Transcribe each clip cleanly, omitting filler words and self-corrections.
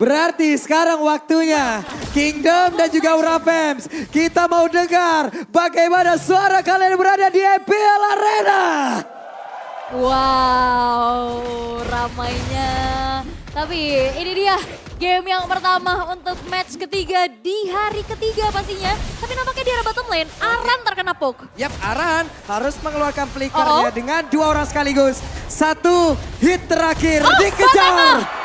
Berarti sekarang waktunya Kingdom dan juga Aura Fems. Kita mau dengar bagaimana suara kalian berada di EPL Arena. Wow, ramainya. Tapi ini dia game yang pertama untuk match ketiga di hari ketiga pastinya. Tapi nampaknya di arah bottom lane, Aran terkena poke. Yap, Aran harus mengeluarkan flickernya dengan dua orang sekaligus. Satu hit terakhir dikejar.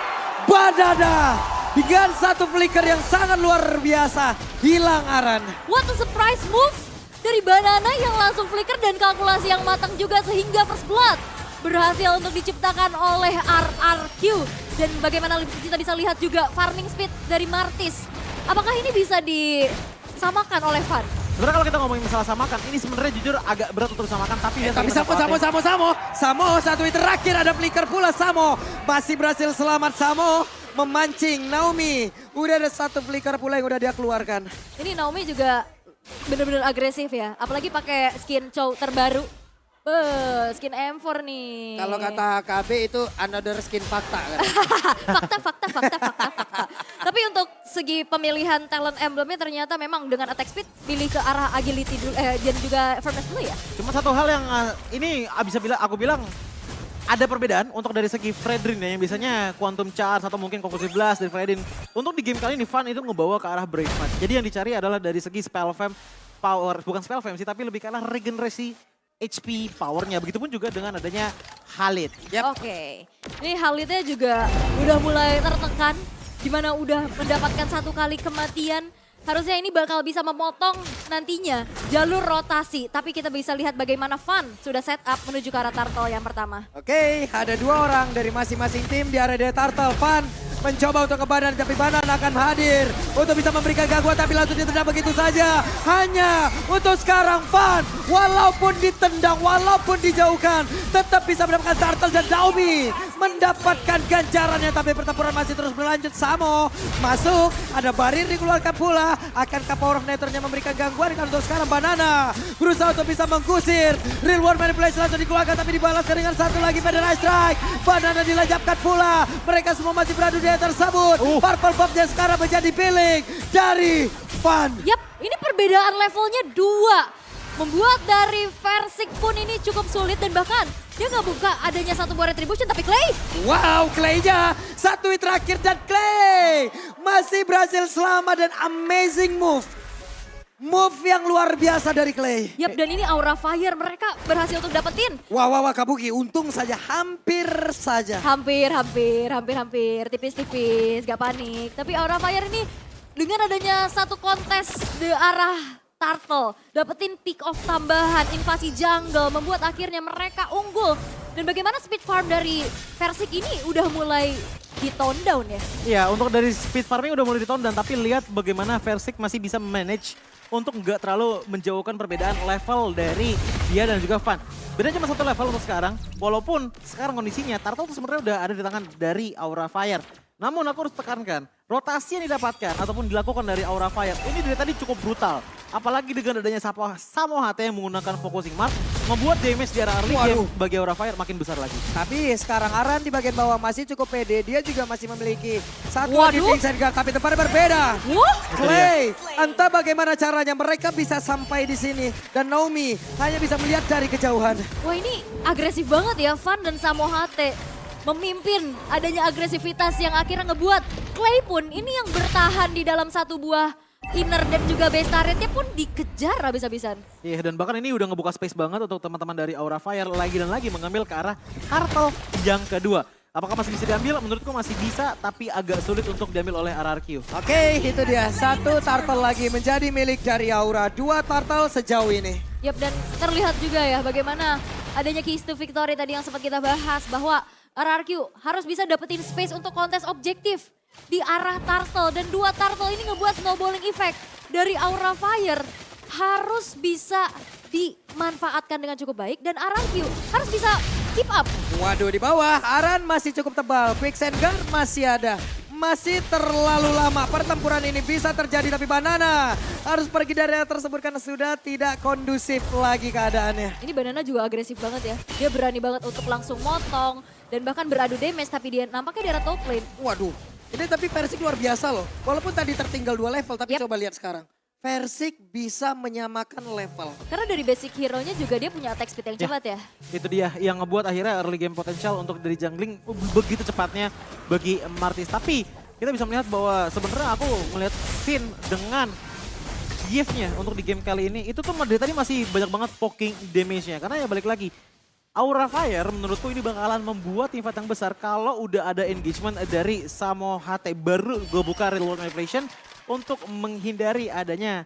Banana dengan satu flicker yang sangat luar biasa. Hilang Aran. What a surprise move dari Banana yang langsung flicker dan kalkulasi yang matang juga sehingga first blood berhasil untuk diciptakan oleh RRQ. Dan bagaimana kita bisa lihat juga farming speed dari Martis. Apakah ini bisa disamakan oleh Van? Sebenarnya kalau kita ngomongin masalah samakan, ini sebenarnya jujur agak berat untuk disamakan. Tapi Tapi Samo satu hit terakhir ada flicker pula Samo. Masih berhasil selamat Samo. Memancing Naomi. Udah ada satu flicker pula yang udah dia keluarkan. Ini Naomi juga benar-benar agresif ya. Apalagi pakai skin Chow terbaru. Skin M4 nih. Kalau kata KB itu another skin fakta kan. fakta. Tapi untuk segi pemilihan talent emblemnya ternyata memang dengan attack speed pilih ke arah agility dulu, dan juga firmness dulu ya. Cuma satu hal yang ini aku bilang ada perbedaan untuk dari segi Fredrin ya, yang biasanya Quantum Charge atau mungkin Conclusive Blast dari Fredrin. Untuk di game kali ini Van itu ngebawa ke arah Brave Mind. Jadi yang dicari adalah dari segi spell fam power, bukan spell fam sih, tapi lebih ke arah regenerasi HP powernya. Begitupun juga dengan adanya Khalid. Oke. Ini Khalidnya juga udah mulai tertekan. Dimana udah mendapatkan satu kali kematian. Harusnya ini bakal bisa memotong nantinya jalur rotasi. Tapi kita bisa lihat bagaimana Van sudah set up menuju ke arah Turtle yang pertama. Oke, ada dua orang dari masing-masing tim di area Turtle. Van mencoba untuk ke Banan, tapi Banan akan hadir untuk bisa memberikan gangguan, tapi langsung ditendang begitu saja. Hanya untuk sekarang Van, walaupun ditendang, walaupun dijauhkan, tetap bisa mendapatkan Turtle dan Naomi mendapatkan ganjarannya, tapi pertempuran masih terus berlanjut. Samo masuk, ada barir dikeluarkan pula. Akankah Power of Nethernya memberikan gangguan? Kan untuk sekarang Banana berusaha untuk bisa menggusir. Real World Manipulation langsung dikeluarkan, tapi dibalaskan dengan satu lagi Federal Strike. Banana dilajapkan pula. Mereka semua masih beradu di tersebut. Purple Bomb-nya sekarang menjadi pilik dari Van. Yap, ini perbedaan levelnya 2. Membuat dari Versik pun ini cukup sulit dan bahkan dia nggak buka adanya satu buah retribution, tapi Clay. Wow, Clay-nya satu hit terakhir dan Clay masih berhasil selamat dan amazing move. Move yang luar biasa dari Clay. Yap, dan ini Aura Fire mereka berhasil untuk dapetin. Wah, Kabuki, untung saja, hampir saja. Hampir. Tipis-tipis, gak panik. Tapi Aura Fire ini dengan adanya satu kontes di arah Turtle, dapetin pick off tambahan, invasi jungle, membuat akhirnya mereka unggul. Dan bagaimana speed farm dari Versik ini udah mulai di tone down ya? Iya, untuk dari speed farming udah mulai di tone down, tapi lihat bagaimana Versik masih bisa manage untuk nggak terlalu menjauhkan perbedaan level dari dia dan juga Van. Beda cuma satu level untuk sekarang, walaupun sekarang kondisinya Turtle itu sebenarnya udah ada di tangan dari Aura Fire. Namun aku harus tekankan, rotasi yang didapatkan ataupun dilakukan dari Aura Fire ini dari tadi cukup brutal. Apalagi dengan adanya Samo HT yang menggunakan focusing mark, membuat damage di arah early game bagi Aura Fire makin besar lagi. Tapi sekarang Aran di bagian bawah masih cukup pede, dia juga masih memiliki satu Vincent Gang, tapi tempatnya berbeda. Clay, entah bagaimana caranya mereka bisa sampai di sini dan Naomi hanya bisa melihat dari kejauhan. Wah, ini agresif banget ya Van dan Samo HT. Memimpin adanya agresivitas yang akhirnya ngebuat Clay pun ini yang bertahan di dalam satu buah inner dan juga base turretnya pun dikejar habis-habisan. Iya, dan bahkan ini udah ngebuka space banget untuk teman-teman dari Aura Fire lagi dan lagi mengambil ke arah Turtle yang kedua. Apakah masih bisa diambil? Menurutku masih bisa, tapi agak sulit untuk diambil oleh RRQ. Oke, itu dia. Satu Turtle lagi menjadi milik dari Aura. 2 Turtle sejauh ini. Yap, dan terlihat juga ya bagaimana adanya keys to victory tadi yang sempat kita bahas. Bahwa RRQ harus bisa dapetin space untuk kontes objektif di arah Turtle. Dan 2 Turtle ini ngebuat snowballing effect dari Aura Fire harus bisa dimanfaatkan dengan cukup baik. Dan RRQ harus bisa keep up. Waduh, di bawah Aran masih cukup tebal. Quicksand Guard masih ada. Masih terlalu lama pertempuran ini bisa terjadi, tapi Banana harus pergi dari area tersebut karena sudah tidak kondusif lagi keadaannya. Ini Banana juga agresif banget ya. Dia berani banget untuk langsung motong dan bahkan beradu damage, tapi dia nampaknya di area top lane. Waduh, Ini tapi Persik luar biasa loh. Walaupun tadi tertinggal 2 level, tapi Yap. coba lihat sekarang. Persik bisa menyamakan level. Karena dari basic hero-nya juga dia punya attack speed yang cepat ya. Itu dia yang ngebuat akhirnya early game potensial untuk dari jungling begitu cepatnya bagi Martis. Tapi kita bisa melihat bahwa sebenarnya aku melihat Finn dengan gift-nya untuk di game kali ini itu tuh dari tadi masih banyak banget poking damage-nya. Karena ya balik lagi, Aura Fire menurutku ini bakalan membuat tim fight yang besar kalau udah ada engagement dari Samo HT. Baru gue buka real world manipulation untuk menghindari adanya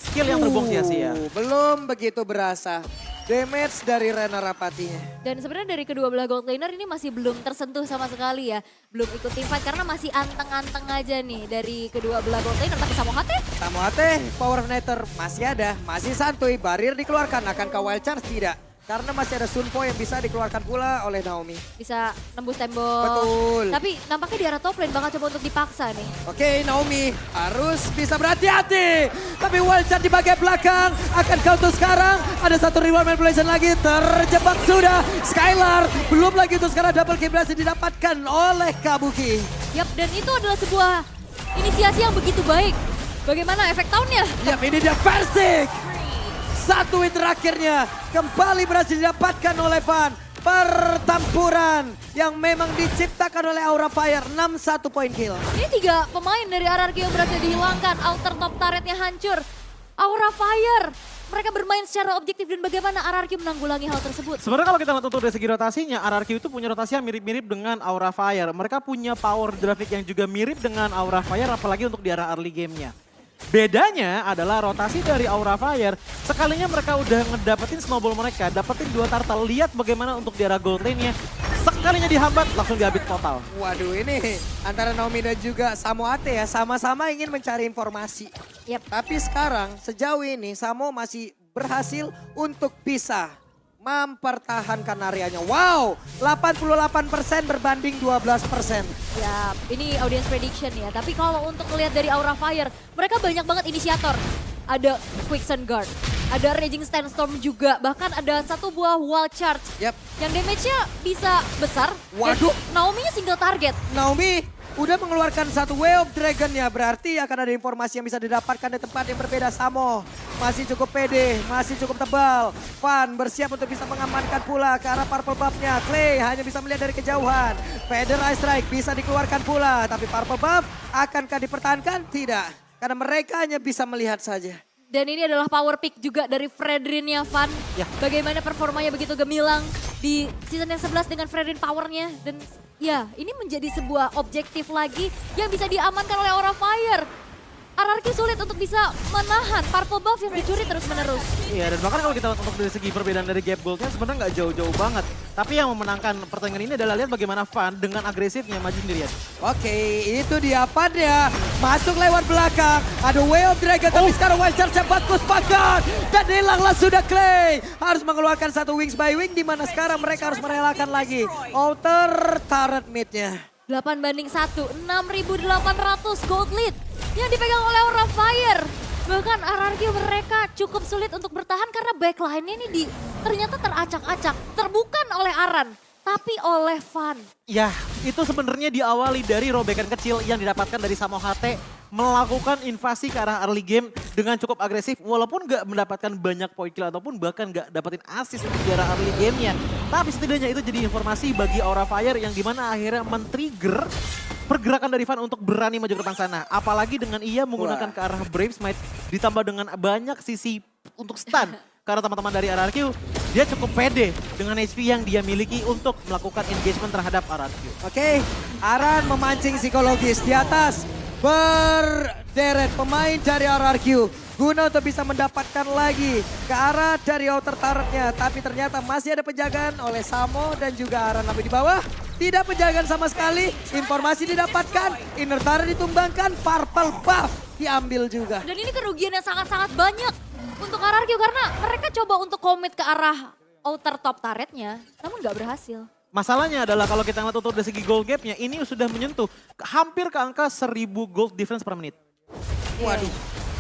skill yang terbuang sia-sia. Belum begitu berasa damage dari Rena Rapatinya. Dan sebenarnya dari kedua belah gold laner ini masih belum tersentuh sama sekali ya. Belum ikut team fight karena masih anteng-anteng aja nih dari kedua belah gold laner. Tapi Samo HT Samo HT, Power of Nether masih ada, masih santuy. Barrier dikeluarkan, akan ke Wild Charge tidak. Karena masih ada Sunpo yang bisa dikeluarkan pula oleh Naomi. bisa nembus tembok. Betul. Tapi nampaknya di arah top lane bakal coba untuk dipaksa nih. Oke, Naomi harus bisa berhati-hati. Tapi Wild Charge di bagian belakang akan counter sekarang. Ada satu reward manipulation lagi, terjebak sudah. Skylar belum lagi untuk sekarang double kill berhasil didapatkan oleh Kabuki. Yap, dan itu adalah sebuah inisiasi yang begitu baik. Bagaimana efek tahunnya? Yap, ini dia Persik. Satu win terakhirnya kembali berhasil didapatkan oleh Van. Pertempuran yang memang diciptakan oleh Aura Fire, 6-1 point kill. Ini 3 pemain dari RRQ yang berhasil dihilangkan. Outer top turretnya hancur. Aura Fire. Mereka bermain secara objektif dan bagaimana RRQ menanggulangi hal tersebut. Sebenarnya kalau kita lihat untuk dari segi rotasinya, RRQ itu punya rotasi yang mirip-mirip dengan Aura Fire. Mereka punya power grafik yang juga mirip dengan Aura Fire, apalagi untuk di arah early game-nya. Bedanya adalah rotasi dari Aura Fire, sekalinya mereka udah ngedapetin snowball mereka, dapetin 2 turtle. Lihat bagaimana untuk di arah gold lane-nya, sekalinya dihambat langsung dihabis total. Waduh, ini antara Naomi dan juga Samo Ate ya, sama-sama ingin mencari informasi. Yap. Tapi sekarang sejauh ini Samo masih berhasil untuk bisa mempertahankan areanya. Wow, 88% berbanding 12%. Ya, ini audience prediction ya. Tapi kalau untuk melihat dari Aura Fire, mereka banyak banget inisiator. Ada Quicksand Guard, ada Raging Sandstorm juga, bahkan ada satu buah Wall Charge. Yap, Yang damage-nya bisa besar. Waduh. Dan Naomi-nya single target. Naomi udah mengeluarkan satu Way of Dragon ya, berarti akan ada informasi yang bisa didapatkan di tempat yang berbeda. Samo masih cukup pede, masih cukup tebal. Van bersiap untuk bisa mengamankan pula ke arah purple buff-nya. Clay hanya bisa melihat dari kejauhan. Feather Ice Strike bisa dikeluarkan pula, tapi purple buff akankah dipertahankan? Tidak, karena mereka hanya bisa melihat saja. Dan ini adalah power pick juga dari Fredrinnya Van. Ya. Bagaimana performanya begitu gemilang di season yang 11 dengan Fredrin powernya. Dan ya, ini menjadi sebuah objektif lagi yang bisa diamankan oleh Aura Fire. RRQ sulit untuk bisa menahan purple buff yang dicuri terus-menerus. Iya, dan bahkan kalau kita lihat untuk dari segi perbedaan dari gap goldnya sebenarnya nggak jauh-jauh banget. Tapi yang memenangkan pertandingan ini adalah lihat bagaimana Van dengan agresifnya maju sendirian. Oke, itu dia Van ya. Masuk lewat belakang. Ada Way of Dragon, tapi sekarang Wild Charge bagus banget. Dan hilanglah sudah Clay. Harus mengeluarkan satu wings by wing, di mana sekarang mereka harus merelakan lagi outer turret mid-nya. 8-1, 6.800 gold lead yang dipegang oleh Aura Fire. Bahkan RRQ mereka cukup sulit untuk bertahan karena backline-nya ini ternyata teracak-acak. Terbukan oleh Aran, tapi oleh Van. Ya, itu sebenarnya diawali dari robekan kecil yang didapatkan dari Samo HT melakukan invasi ke arah early game dengan cukup agresif walaupun nggak mendapatkan banyak point kill ataupun bahkan nggak dapetin assist untuk di arah early game-nya. Tapi setidaknya itu jadi informasi bagi Aura Fire yang dimana akhirnya men-trigger pergerakan dari Van untuk berani maju ke depan sana. Apalagi dengan ia menggunakan ke arah Brave Smite ditambah dengan banyak sisi untuk stun. Karena teman-teman dari RRQ, dia cukup pede dengan HP yang dia miliki untuk melakukan engagement terhadap RRQ. Oke, Aran memancing psikologis di atas. Berderet pemain dari RRQ. Guna untuk bisa mendapatkan lagi ke arah dari outer turretnya. Tapi ternyata masih ada penjagaan oleh Samo dan juga Aran. Tapi di bawah tidak penjagaan sama sekali. Informasi didapatkan, inner turret ditumbangkan, purple buff diambil juga. Dan ini kerugian yang sangat-sangat banyak untuk RRQ karena mereka coba untuk komit ke arah outer top turretnya, namun nggak berhasil. Masalahnya adalah kalau kita ngeliat untuk dari segi gold gapnya, ini sudah menyentuh hampir ke angka 1000 gold difference per menit. Waduh.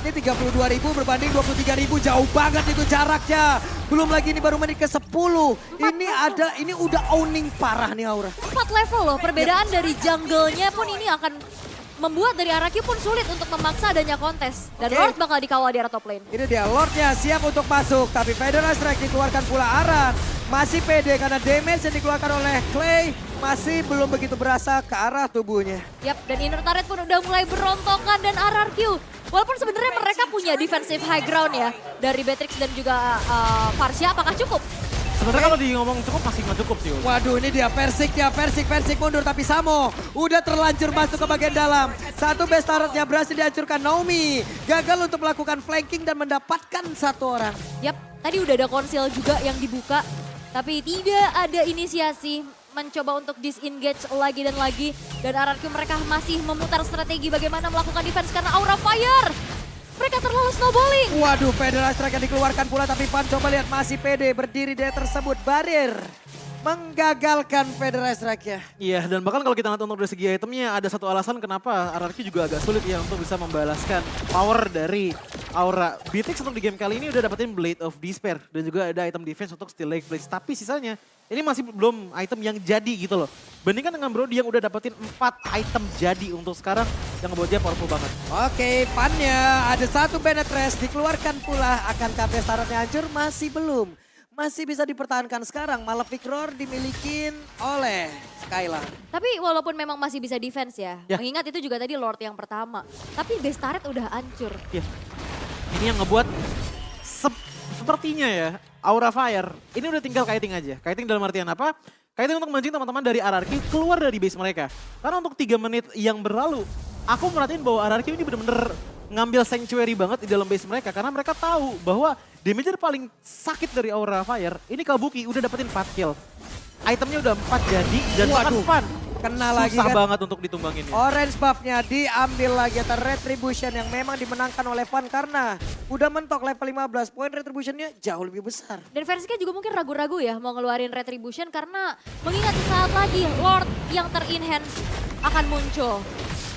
Ini 32.000 berbanding 23.000, jauh banget itu jaraknya. Belum lagi ini baru menit ke-10. Ini udah owning parah nih Aura. 4 level loh, perbedaan dari jungle-nya pun ini akan membuat dari RRQ pun sulit untuk memaksa adanya kontes. Dan Oke. Lord bakal dikawal di area top lane. Ini dia, Lordnya siap untuk masuk. Tapi Federal Strike dikeluarkan pula Aran. Masih pede karena damage yang dikeluarkan oleh Clay masih belum begitu berasa ke arah tubuhnya. Yap, dan inner turret pun udah mulai berontokan dan RRQ. Walaupun sebenarnya mereka punya defensive high ground ya. Dari Beatrix dan juga Varsha, apakah cukup? Sebenarnya kalau di ngomong cukup masih nggak cukup sih. Waduh, ini dia Persik mundur, tapi Samo udah terlanjur masuk ke bagian dalam. Satu best turretnya berhasil dihancurkan. Naomi gagal untuk melakukan flanking dan mendapatkan satu orang. Yap, tadi udah ada konsil juga yang dibuka. Tapi tidak ada inisiasi mencoba untuk disengage lagi dan lagi. Dan RRQ mereka masih memutar strategi bagaimana melakukan defense karena Aura Fire. Mereka terlalu snowballing. Waduh, Federal Strike yang dikeluarkan pula, tapi Pan coba lihat masih pede berdiri dia tersebut. Barir menggagalkan Federal Strike ya. Iya, dan bahkan kalau kita lihat untuk dari segi itemnya, ada satu alasan kenapa RRQ juga agak sulit ya untuk bisa membalaskan power dari Aura. Beatrix untuk di game kali ini udah dapetin Blade of Despair dan juga ada item defense untuk Steel Lake Blades. Tapi sisanya ini masih belum item yang jadi gitu loh. Bandingkan dengan Brody yang udah dapetin 4 item jadi untuk sekarang yang ngebuat dia powerful banget. Oke, Pannya ada satu Benetres dikeluarkan pula. Akankah best turretnya hancur? Masih belum. Masih bisa dipertahankan sekarang. Malefic Roar dimilikin oleh Skylar. Tapi walaupun memang masih bisa defense ya. Ya. Mengingat itu juga tadi Lord yang pertama. Tapi base turret udah hancur. Iya. Ini yang ngebuat sepertinya ya Aura Fire ini udah tinggal kiting aja. Kiting dalam artian apa? Kiting untuk mancing teman-teman dari RRQ keluar dari base mereka. Karena untuk 3 menit yang berlalu, aku merhatiin bahwa RRQ ini bener-bener ngambil sanctuary banget di dalam base mereka. Karena mereka tahu bahwa damage paling sakit dari Aura Fire, ini Kabuki udah dapetin 4 kill. Itemnya udah 4 jadi dan bahkan Waduh, Fun. kena Susah lagi kan. banget untuk ditumbangin ya. Orange buff-nya diambil lagi atas Retribution yang memang dimenangkan oleh Fan karena udah mentok level 15. Poin Retribution-nya jauh lebih besar. Dan Verska juga mungkin ragu-ragu ya mau ngeluarin Retribution karena mengingat sesaat lagi Lord yang ter-enhance akan muncul.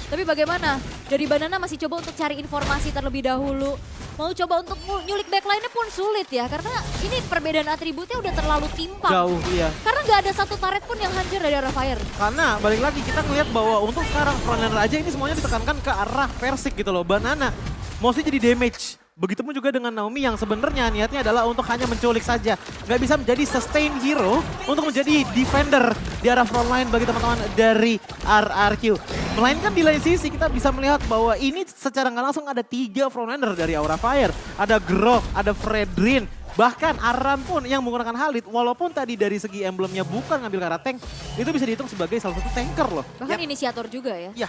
Tapi bagaimana? Dari Banana masih coba untuk cari informasi terlebih dahulu. Mau coba untuk nyulik backline-nya pun sulit ya. Karena ini perbedaan atributnya udah terlalu timpang. Jauh, iya. Karena nggak ada satu turret pun yang hancur dari Aura Fire. Karena balik lagi kita ngelihat bahwa untuk sekarang frontliner aja ini semuanya ditekankan ke arah Versik gitu loh. Banana mostly jadi damage. Begitupun juga dengan Naomi yang sebenarnya niatnya adalah untuk hanya menculik saja. Nggak bisa menjadi sustain hero untuk menjadi defender di arah frontline bagi teman-teman dari RRQ. Melainkan di lain sisi kita bisa melihat bahwa ini secara nggak langsung ada 3 frontliner dari Aura Fire. Ada Grok, ada Fredrin, bahkan Aran pun yang menggunakan Halid. Walaupun tadi dari segi emblemnya bukan ngambil ke arah tank, itu bisa dihitung sebagai salah satu tanker loh. Bahkan inisiator juga ya. Ya.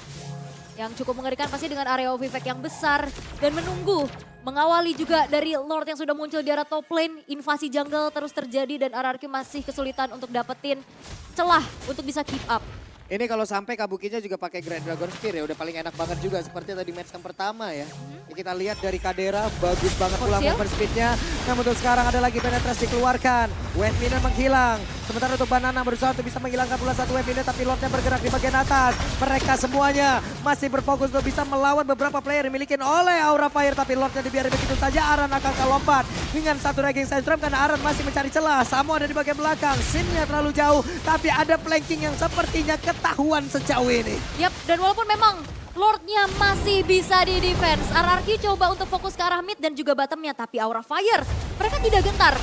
Yang cukup mengerikan pasti dengan area of effect yang besar. Dan menunggu, mengawali juga dari Lord yang sudah muncul di arah top lane. Invasi jungle terus terjadi dan RRQ masih kesulitan untuk dapetin celah untuk bisa keep up. Ini kalau sampai Kabukinya juga pakai Grand Dragon Spear ya udah paling enak banget juga seperti tadi match yang pertama ya. Ini kita lihat dari Kadera bagus banget pula Forsil. movement speednya. Namun untuk sekarang ada lagi penetrasi dikeluarkan. Wave miner menghilang. Sementara untuk Banana berusaha untuk bisa menghilangkan pula satu wave miner tapi Lordnya bergerak di bagian atas. Mereka semuanya masih berfokus untuk bisa melawan beberapa player yang dimiliki oleh Aura Fire. Tapi Lordnya dibiarin begitu saja. Aran akan lompat dengan satu Raging Sandstorm karena Aran masih mencari celah. Samo ada di bagian belakang. Scene-nya terlalu jauh tapi ada flanking yang sepertinya ketahuan sejauh ini. Yap, dan walaupun memang Lordnya masih bisa di defense. RRQ coba untuk fokus ke arah mid dan juga bottomnya. Tapi Aura Fire, mereka tidak gentar.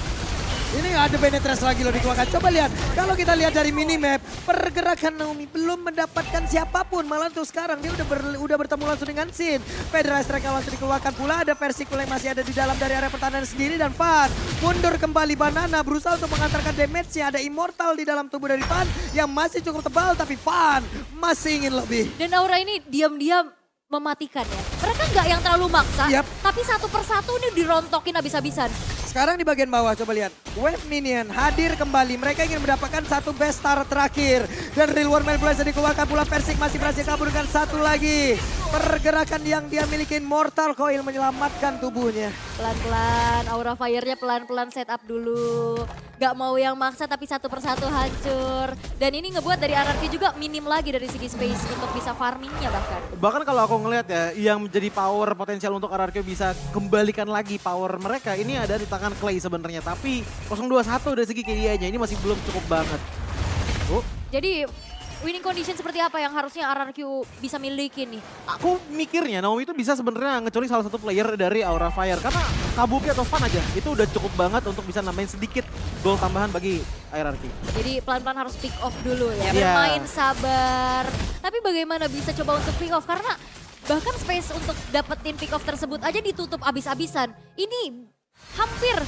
Ini ada penetrasi lagi loh dikeluarkan. Coba lihat, kalau kita lihat dari minimap, pergerakan Naomi belum mendapatkan siapapun. Malah tuh sekarang dia udah bertemu langsung dengan Sin. Federal Strike yang langsung dikeluarkan pula. Ada Versik yang masih ada di dalam dari area pertahanan sendiri. Dan Fan mundur kembali. Banana berusaha untuk mengantarkan damage-nya. Ada Immortal di dalam tubuh dari Fan yang masih cukup tebal. Tapi Fan masih ingin lebih. Dan Aura ini diam-diam mematikan ya. Mereka nggak yang terlalu maksa, Yap. tapi satu persatu ini dirontokin habis-habisan. Sekarang di bagian bawah coba lihat. Wave Minion hadir kembali. Mereka ingin mendapatkan satu best star terakhir. Dan Real War Man Blaze dikeluarkan pula. Versik masih berhasil kabur dengan satu lagi. Pergerakan yang dia miliki Mortal Coil menyelamatkan tubuhnya. Pelan-pelan, aura fire-nya pelan-pelan setup dulu. Gak mau yang maksa tapi satu persatu hancur. Dan ini ngebuat dari RRQ juga minim lagi dari segi space untuk bisa farmingnya bahkan. Bahkan kalau aku ngelihat ya, yang menjadi power potensial untuk RRQ bisa kembalikan lagi power mereka, ini ada di tangan Clay sebenarnya. Tapi 021 dari segi KDA-nya ini masih belum cukup banget. Jadi winning condition seperti apa yang harusnya RRQ bisa miliki nih? Aku mikirnya Naomi itu bisa sebenarnya ngeculik salah satu player dari Aura Fire. Karena Kabuki atau Fan aja, itu udah cukup banget untuk bisa nambahin sedikit gol tambahan bagi RRQ. Jadi pelan-pelan harus pick off dulu ya, Iya. bermain sabar. Tapi bagaimana bisa coba untuk pick off? Karena bahkan space untuk dapetin pick off tersebut aja ditutup abis-abisan. Ini hampir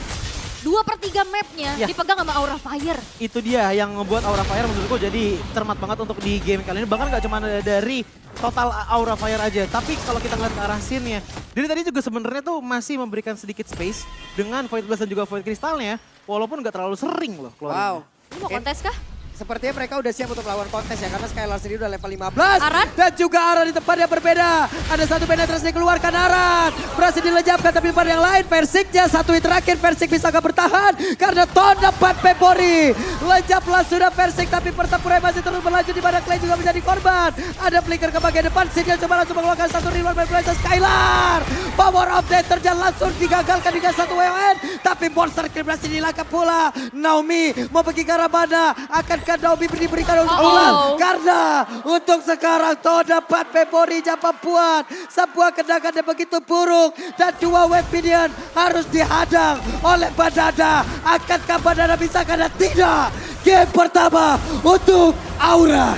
2/3 mapnya Ya. dipegang sama Aura Fire. Itu dia yang ngebuat Aura Fire menurutku jadi cermat banget untuk di game kali ini. Bahkan gak cuma dari total Aura Fire aja, tapi kalau kita ngeliat ke arah scene-nya, dari tadi juga sebenarnya tuh masih memberikan sedikit space dengan Void Blast dan juga Void Crystal-nya, walaupun gak terlalu sering loh keluarin. Wow. Ini mau kontes kah? Sepertinya mereka udah siap untuk melawan kontes ya, karena Skylar sendiri udah level 15. Aran? Dan juga Aran di tempat yang berbeda. Ada satu penetrasi dikeluarkan Aran. Berhasil dilejapkan tapi di tempat yang lain. Versiknya satu hit terakhir, Versik bisa gak bertahan. Karena Ton dapat Pepori. Lejaplah sudah Versik tapi pertempuran masih terus berlanjut di mana Clay juga menjadi korban. Ada flicker ke bagian depan, Sidnya coba langsung mengeluarkan satu reward by Skylar. Power of Death terjadi langsung digagalkan dengan satu WON. Tapi Monster Kill berhasil dilangkap pula. Naomi mau pergi ke arah mana? Akankah Naomi diberikan untuk pulang? Karena untuk sekarang Toh dapat Pepori Japa buat sebuah tendangan yang begitu buruk. Dan dua wave minion harus dihadang oleh Banana. Akankah Banana bisa karena tidak? Game pertama untuk Aura.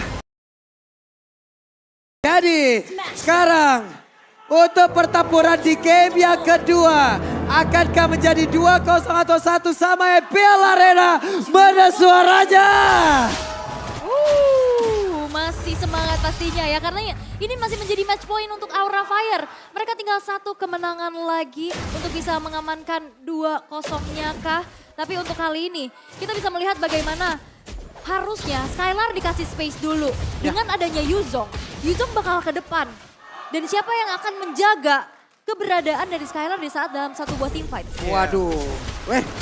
Jadi sekarang untuk pertempuran di game yang kedua, akankah menjadi 2-0 atau 1 sama EPL Arena? Mana suaranya? Masih semangat pastinya ya, karena ini masih menjadi match point untuk Aura Fire. Mereka tinggal satu kemenangan lagi untuk bisa mengamankan 2-0-nya kah? Tapi untuk kali ini kita bisa melihat bagaimana harusnya Skylar dikasih space dulu. Dengan adanya Yuzong, Yuzong bakal ke depan. Dan siapa yang akan menjaga keberadaan dari Skylar di saat dalam satu buah team fight? Waduh,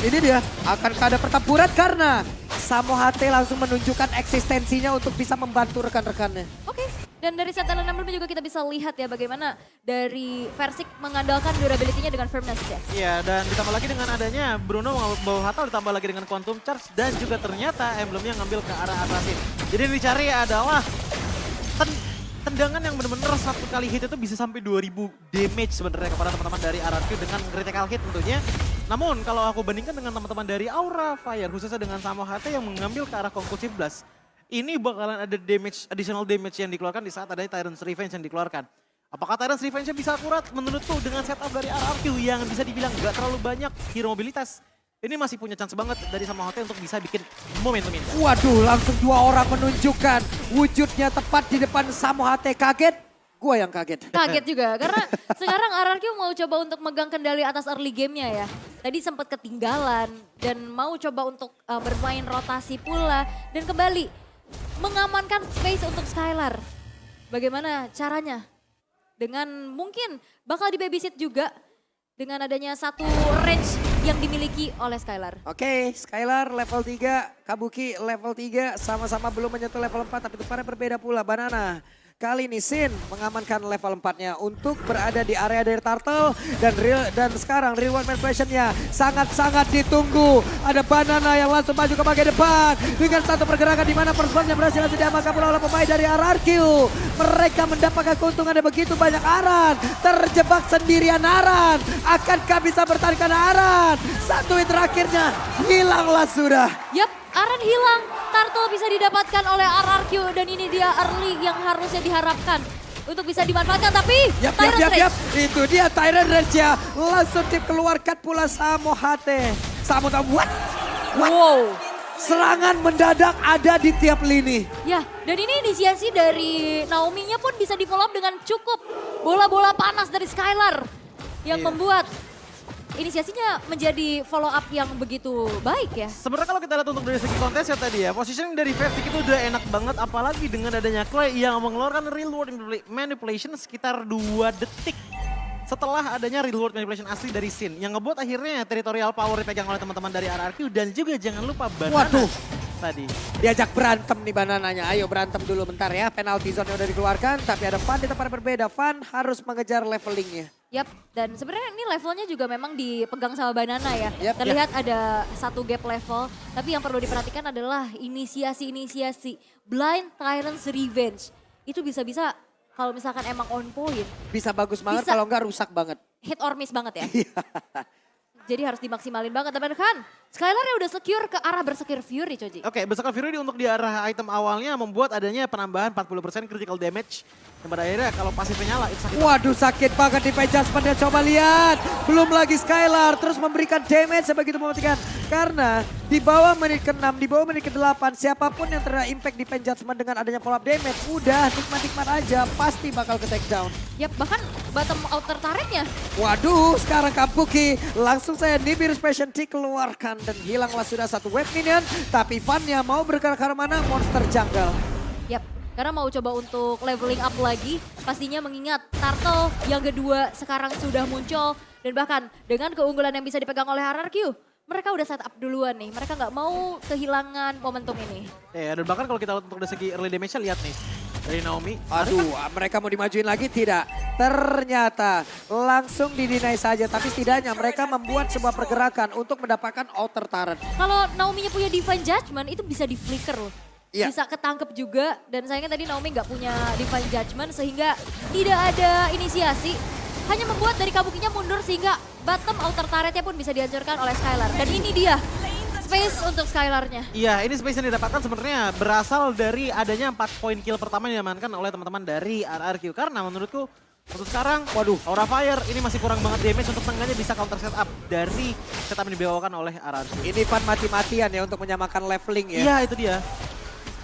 ini dia. Akankah ada pertempuran karena Samo HT langsung menunjukkan eksistensinya untuk bisa membantu rekan-rekannya. Oke, dan dari set talent number juga kita bisa lihat ya bagaimana dari Versik mengandalkan durability-nya dengan firmness ya. Iya, dan ditambah lagi dengan adanya Bruno bawa Hatal, ditambah lagi dengan Quantum Charge, dan juga ternyata emblemnya ngambil ke arah Assassin. Jadi yang dicari adalah tendangan yang benar-benar satu kali hit itu bisa sampai 2000 damage sebenarnya kepada teman-teman dari RRQ dengan critical hit tentunya. Namun kalau aku bandingkan dengan teman-teman dari Aura Fire, khususnya dengan Samo HT yang mengambil ke arah Conclusive Blast, ini bakalan ada damage, additional damage yang dikeluarkan di saat adanya Tyrant's Revenge yang dikeluarkan. Apakah Tyrant's Revenge bisa akurat? Menurutku dengan setup dari RRQ yang bisa dibilang gak terlalu banyak hero mobilitas, ini masih punya chance banget dari Samo HT untuk bisa bikin momentum ini. Waduh, langsung dua orang menunjukkan wujudnya tepat di depan Samo HT. Kaget? Gua yang kaget. Kaget juga karena sekarang RRQ mau coba untuk megang kendali atas early game-nya ya. Tadi sempat ketinggalan dan mau coba untuk bermain rotasi pula dan kembali mengamankan space untuk Skylar. Bagaimana caranya? Dengan mungkin bakal di babysit juga dengan adanya satu range yang dimiliki oleh Skylar. Oke, Skylar level 3, Kabuki level 3, sama-sama belum menyentuh level 4 tapi tempatnya berbeda pula. Banana kali ini Sin mengamankan level 4-nya untuk berada di area dari Turtle dan sekarang reward manipulation-nya sangat-sangat ditunggu. Ada Banana yang langsung maju ke bagian depan dengan satu pergerakan di mana first blood-nya berhasil diamankan pula oleh pemain dari RRQ. Mereka mendapatkan keuntungan yang begitu banyak. Aran terjebak sendirian. Aran akankah bisa bertahankan Aran? Satu hit terakhirnya hilanglah sudah. Yap, Aran hilang. Turtle bisa didapatkan oleh RRQ dan ini dia early yang harusnya diharapkan untuk bisa dimanfaatkan, tapi Tyrant Rage. Itu dia Tyrant Rage ya. Langsung dikeluarkan pula Samo HT. Samo what? Wow. Serangan mendadak ada di tiap lini. Ya, dan ini inisiasi dari Naomi-nya pun bisa di follow up dengan cukup bola-bola panas dari Skylar yang membuat inisiasinya menjadi follow up yang begitu baik ya. Sebenarnya kalau kita lihat untuk dari segi kontes ya tadi ya, positioning dari Versik itu udah enak banget, apalagi dengan adanya Clay yang mengeluarkan real world manipulation sekitar 2 detik. Setelah adanya real world manipulation asli dari Sin, yang ngebuat akhirnya territorial power dipegang oleh teman-teman dari RRQ dan juga jangan lupa Banana. Waduh. Tadi. Diajak berantem nih Banananya. Ayo berantem dulu bentar ya. Penalty zone yang udah dikeluarkan. Tapi ada Van di tempat yang berbeda. Van harus mengejar levelingnya. Yap, dan sebenarnya ini levelnya juga memang dipegang sama Banana ya. Yap. Terlihat ada satu gap level, tapi yang perlu diperhatikan adalah inisiasi-inisiasi Blind Tyrant's Revenge. Itu bisa-bisa kalau misalkan emang on point, Bisa bagus banget, Bisa. kalau enggak rusak banget. hit or miss banget ya. Jadi harus dimaksimalin banget. Tapi kan, Skylar ya udah secure ke arah Berserker Fury, Coji. Oke, Berserker Fury untuk di arah item awalnya membuat adanya penambahan 40% critical damage. Yang pada akhirnya kalau pasifnya nyala itu sakit. Waduh sakit banget di Adjustment dia coba lihat. Belum lagi Skylar terus memberikan damage sebegitu mematikan. Karena di bawah menit ke-6, di bawah menit ke-8 siapapun yang terkena impact di Adjustment dengan adanya follow up damage. Udah nikmat-nikmat aja pasti bakal ke take down. Yap, bahkan bottom outer turretnya. Waduh sekarang Kabuki langsung saya Nibiru's Passion Tea keluarkan. Dan hilanglah sudah satu wave minion. Tapi Van-nya mau bergerak ke arah mana? Monster jungle. Yap, karena mau coba untuk leveling up lagi, pastinya mengingat Turtle yang kedua sekarang sudah muncul. Dan bahkan dengan keunggulan yang bisa dipegang oleh RRQ, mereka udah set up duluan nih. Mereka nggak mau kehilangan momentum ini. Ya, dan bahkan kalau kita lihat untuk dari segi early damage-nya lihat nih. Dari Naomi. Aduh, mereka mau dimajuin lagi tidak? Ternyata langsung didinai saja. Tapi setidaknya mereka membuat sebuah pergerakan untuk mendapatkan outer turret. Kalau Naomi-nya punya Divine Judgment itu bisa di flicker loh. Iya. Bisa ketangkep juga dan sayangnya tadi Naomi nggak punya Divine Judgment sehingga tidak ada inisiasi. Hanya membuat dari Kabukinya mundur sehingga bottom outer turretnya pun bisa dihancurkan oleh Skylar. Dan ini dia space untuk Skylarnya. Iya, ini space yang didapatkan sebenarnya berasal dari adanya 4 poin kill pertama yang diamankan oleh teman-teman dari RRQ. Karena menurutku untuk sekarang, waduh, Aura Fire ini masih kurang banget damage untuk seenggaknya bisa counter setup dari setup yang dibawakan oleh RRQ. Ini Van mati-matian ya untuk menyamakan leveling ya. Iya, itu dia.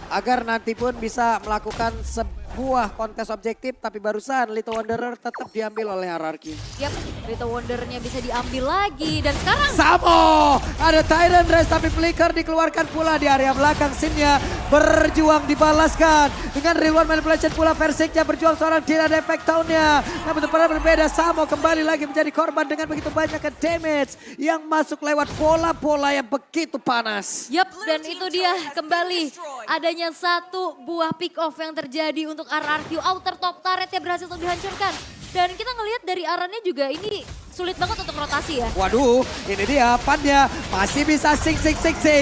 Agar nanti pun bisa melakukan sebuah kontes objektif. Tapi barusan Little Wanderer tetap diambil oleh RRQ. Yap, Little Wondernya bisa diambil lagi dan sekarang Samo! Ada Tyrant Race tapi Flicker dikeluarkan pula di area belakang. Sinnya berjuang dibalaskan. Dengan reward manipulation pula Versiknya berjuang seorang tidak ada efek tahunnya. Namun tempat berbeda Samo kembali lagi menjadi korban dengan begitu banyak damage. Yang masuk lewat bola-bola yang begitu panas. Yap, dan itu dia kembali adanya satu buah pick off yang terjadi untuk RRQ. Outer top turretnya berhasil untuk dihancurkan. Dan kita ngelihat dari Arannya juga ini sulit banget untuk rotasi ya. Waduh, ini dia Van-nya masih bisa sing.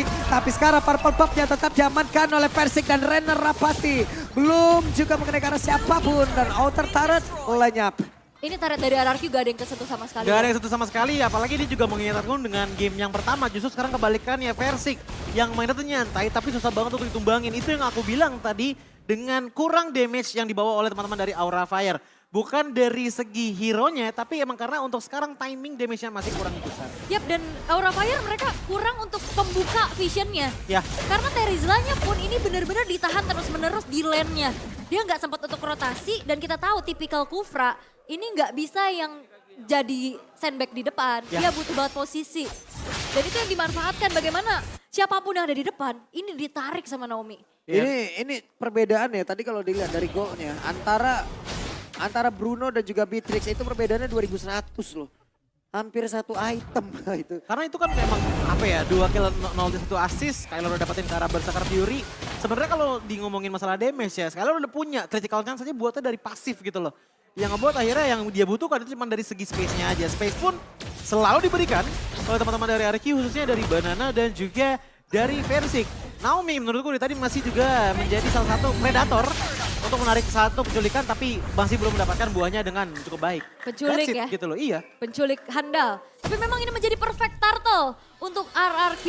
Tapi sekarang Purple Pup-nya tetap diamankan oleh Versik dan Renner Rapati. Belum juga mengenai ke arah siapapun dan outer turret lenyap. Ini turret dari RRQ gak ada yang kesentuh sama sekali. Gak ada yang sentuh sama sekali, apalagi dia juga mengingatkan dengan game yang pertama. Justru sekarang kebalikannya Versik yang mainnya tuh nyantai tapi susah banget untuk ditumbangin. Itu yang aku bilang tadi dengan kurang damage yang dibawa oleh teman-teman dari Aura Fire. Bukan dari segi hero-nya, tapi emang karena untuk sekarang timing damage-nya masih kurang besar. Yap, dan Aura Fire mereka kurang untuk pembuka vision-nya. Ya. Karena Terizla-nya pun ini benar-benar ditahan terus-menerus di lane-nya. Dia nggak sempat untuk rotasi dan kita tahu tipikal Kufra ini nggak bisa yang jadi sandbag di depan. Ya. Dia butuh banget posisi. Dan itu yang dimanfaatkan bagaimana siapapun yang ada di depan ini ditarik sama Naomi. Ini perbedaan ya tadi kalau dilihat dari golnya antara Bruno dan juga Beatrix itu perbedaannya 2100 loh. Hampir satu item itu. Karena itu kan memang apa ya, 2 kill 0 1 assist, Skylar udah dapetin ke arah Berserker Fury. Sebenarnya kalau di ngomongin masalah damage ya, Skylar udah punya critical chance saja buatnya dari pasif gitu loh. Yang ngebuat akhirnya yang dia butuhkan itu cuma dari segi space-nya aja. Space pun selalu diberikan oleh teman-teman dari RRQ khususnya dari Banana dan juga dari Versik. Naomi menurutku dari tadi masih juga menjadi salah satu predator untuk menarik satu penculikan tapi masih belum mendapatkan buahnya dengan cukup baik. Penculik That's it, ya? gitu loh, iya. Penculik handal. Tapi memang ini menjadi perfect turtle untuk RRQ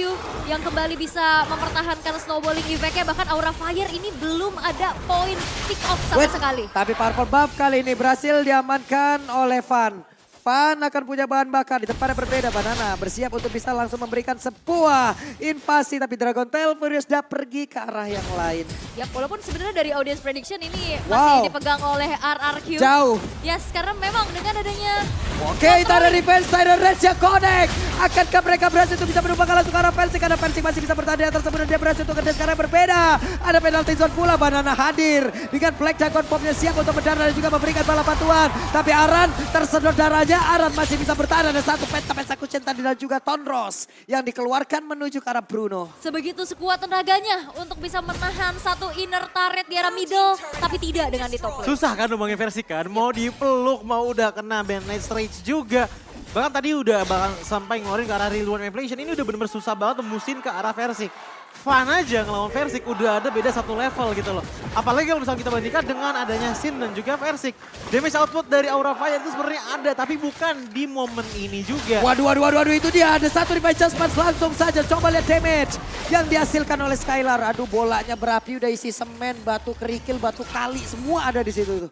yang kembali bisa mempertahankan snowballing effect-nya. Bahkan Aura Fire ini belum ada poin pick off sama sekali. Tapi Purple Buff kali ini berhasil diamankan oleh Van. Van akan punya bahan bakar di tempat yang berbeda. Banana bersiap untuk bisa langsung memberikan sebuah invasi. Tapi Dragon Tail Furious sudah pergi ke arah yang lain. Ya walaupun sebenarnya dari audience prediction ini Wow. masih dipegang oleh RRQ. Jauh. Yes, karena memang dengan adanya Oke, itu ada defense, Tyler Reds yang connect. Akankah mereka berhasil untuk bisa menumpangkan langsung ke arah Persik? Karena Persik masih bisa bertahan di atas sebelum dia berhasil untuk kerja sekarang berbeda. Ada penalti zone pula, Banana hadir. Dengan flag dan confirmnya siap untuk mendarat dan juga memberikan balapan tuan. Tapi Aran tersedot darahnya, Aran masih bisa bertahan. Ada satu phantom execution tadi dan juga Tonros yang dikeluarkan menuju ke arah Bruno. Sebegitu sekuat tenaganya untuk bisa menahan satu inner turret di arah middle, tapi tidak dengan di top lane. Susah kan numbangin versi kan, mau dipeluk, mau udah kena bandage rage juga. Bahkan tadi udah bahkan sampai ngeluarin ke arah real one manipulation, ini udah bener-bener susah banget tembusin ke arah versi. Fun aja ngelawan Versik, udah ada beda satu level gitu loh. Apalagi kalau misalnya kita bandingkan dengan adanya Sin dan juga Versik. Damage output dari Aura Fire itu sebenarnya ada, tapi bukan di momen ini juga. Waduh, itu dia. Ada satu revive adjustment langsung saja. Coba lihat damage yang dihasilkan oleh Skylar. Aduh, bolanya berapi, udah isi semen, batu kerikil, batu kali, semua ada di situ tuh.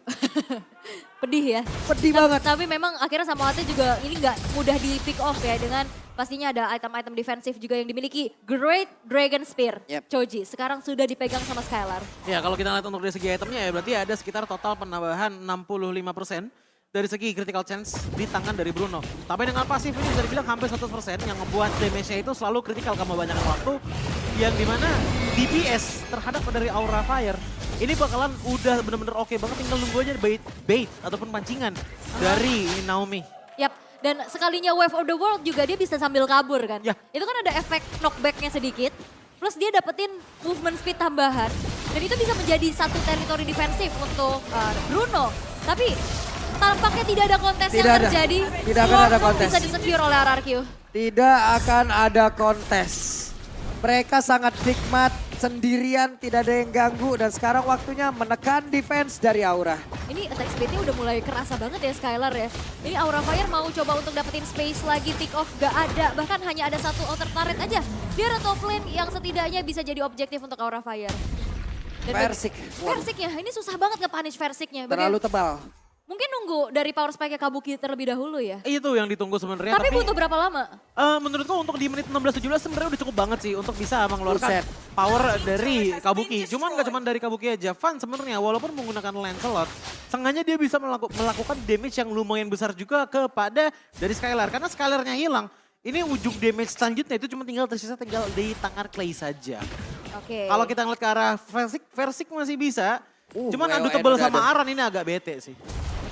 Pedih ya. Pedih banget. Tapi memang akhirnya Samoate juga ini nggak mudah di pick off ya dengan pastinya ada item-item defensif juga yang dimiliki. Great Dragon Spear, Choji, sekarang sudah dipegang sama Skylar. Ya kalau kita lihat untuk dari segi itemnya ya berarti ada sekitar total penambahan 65% dari segi critical chance di tangan dari Bruno. Tapi dengan pasif ini bisa dibilang hampir 100% yang ngebuat damage-nya itu selalu kritikal karena banyak waktu. Yang dimana DPS terhadap dari Aura Fire ini bakalan udah bener-bener oke banget, tinggal nunggu aja bait ataupun pancingan dari Naomi. Yap. Dan sekalinya Wave of the World juga dia bisa sambil kabur kan. Ya. Itu kan ada efek knockbacknya sedikit. Plus dia dapetin movement speed tambahan. Dan itu bisa menjadi satu teritori defensif untuk Bruno. Tapi tampaknya tidak ada kontes yang terjadi. Tidak akan ada kontes. Bisa disecure oleh RRQ. Tidak akan ada kontes. Mereka sangat nikmat sendirian, tidak ada yang ganggu. Dan sekarang waktunya menekan defense dari Aura. Ini attack speednya udah mulai kerasa banget ya Skylar ya. Ini Aura Fire mau coba untuk dapetin space lagi, pick off gak ada. Bahkan hanya ada satu outer turret aja. Dia ada top lane yang setidaknya bisa jadi objektif untuk Aura Fire. Versik. Versiknya, ini susah banget nge-punish Versiknya. Terlalu tebal. Mungkin nunggu dari power spike Kabuki terlebih dahulu ya. Itu yang ditunggu sebenarnya. Tapi butuh berapa lama? Menurutku untuk di menit 16-17 sebenarnya udah cukup banget sih untuk bisa mengeluarkan power dari Kabuki. Cuman gak cuma dari Kabuki aja, Van sebenarnya walaupun menggunakan Lancelot, sengaja dia bisa melakukan damage yang lumayan besar juga kepada dari Skylar. Karena Skylarnya hilang, ini ujung damage selanjutnya itu cuma tinggal di tangan Clay saja. Oke. Kalau kita ngeliat ke arah Versik masih bisa. Cuman adu tebel sama Aran ini agak bete sih.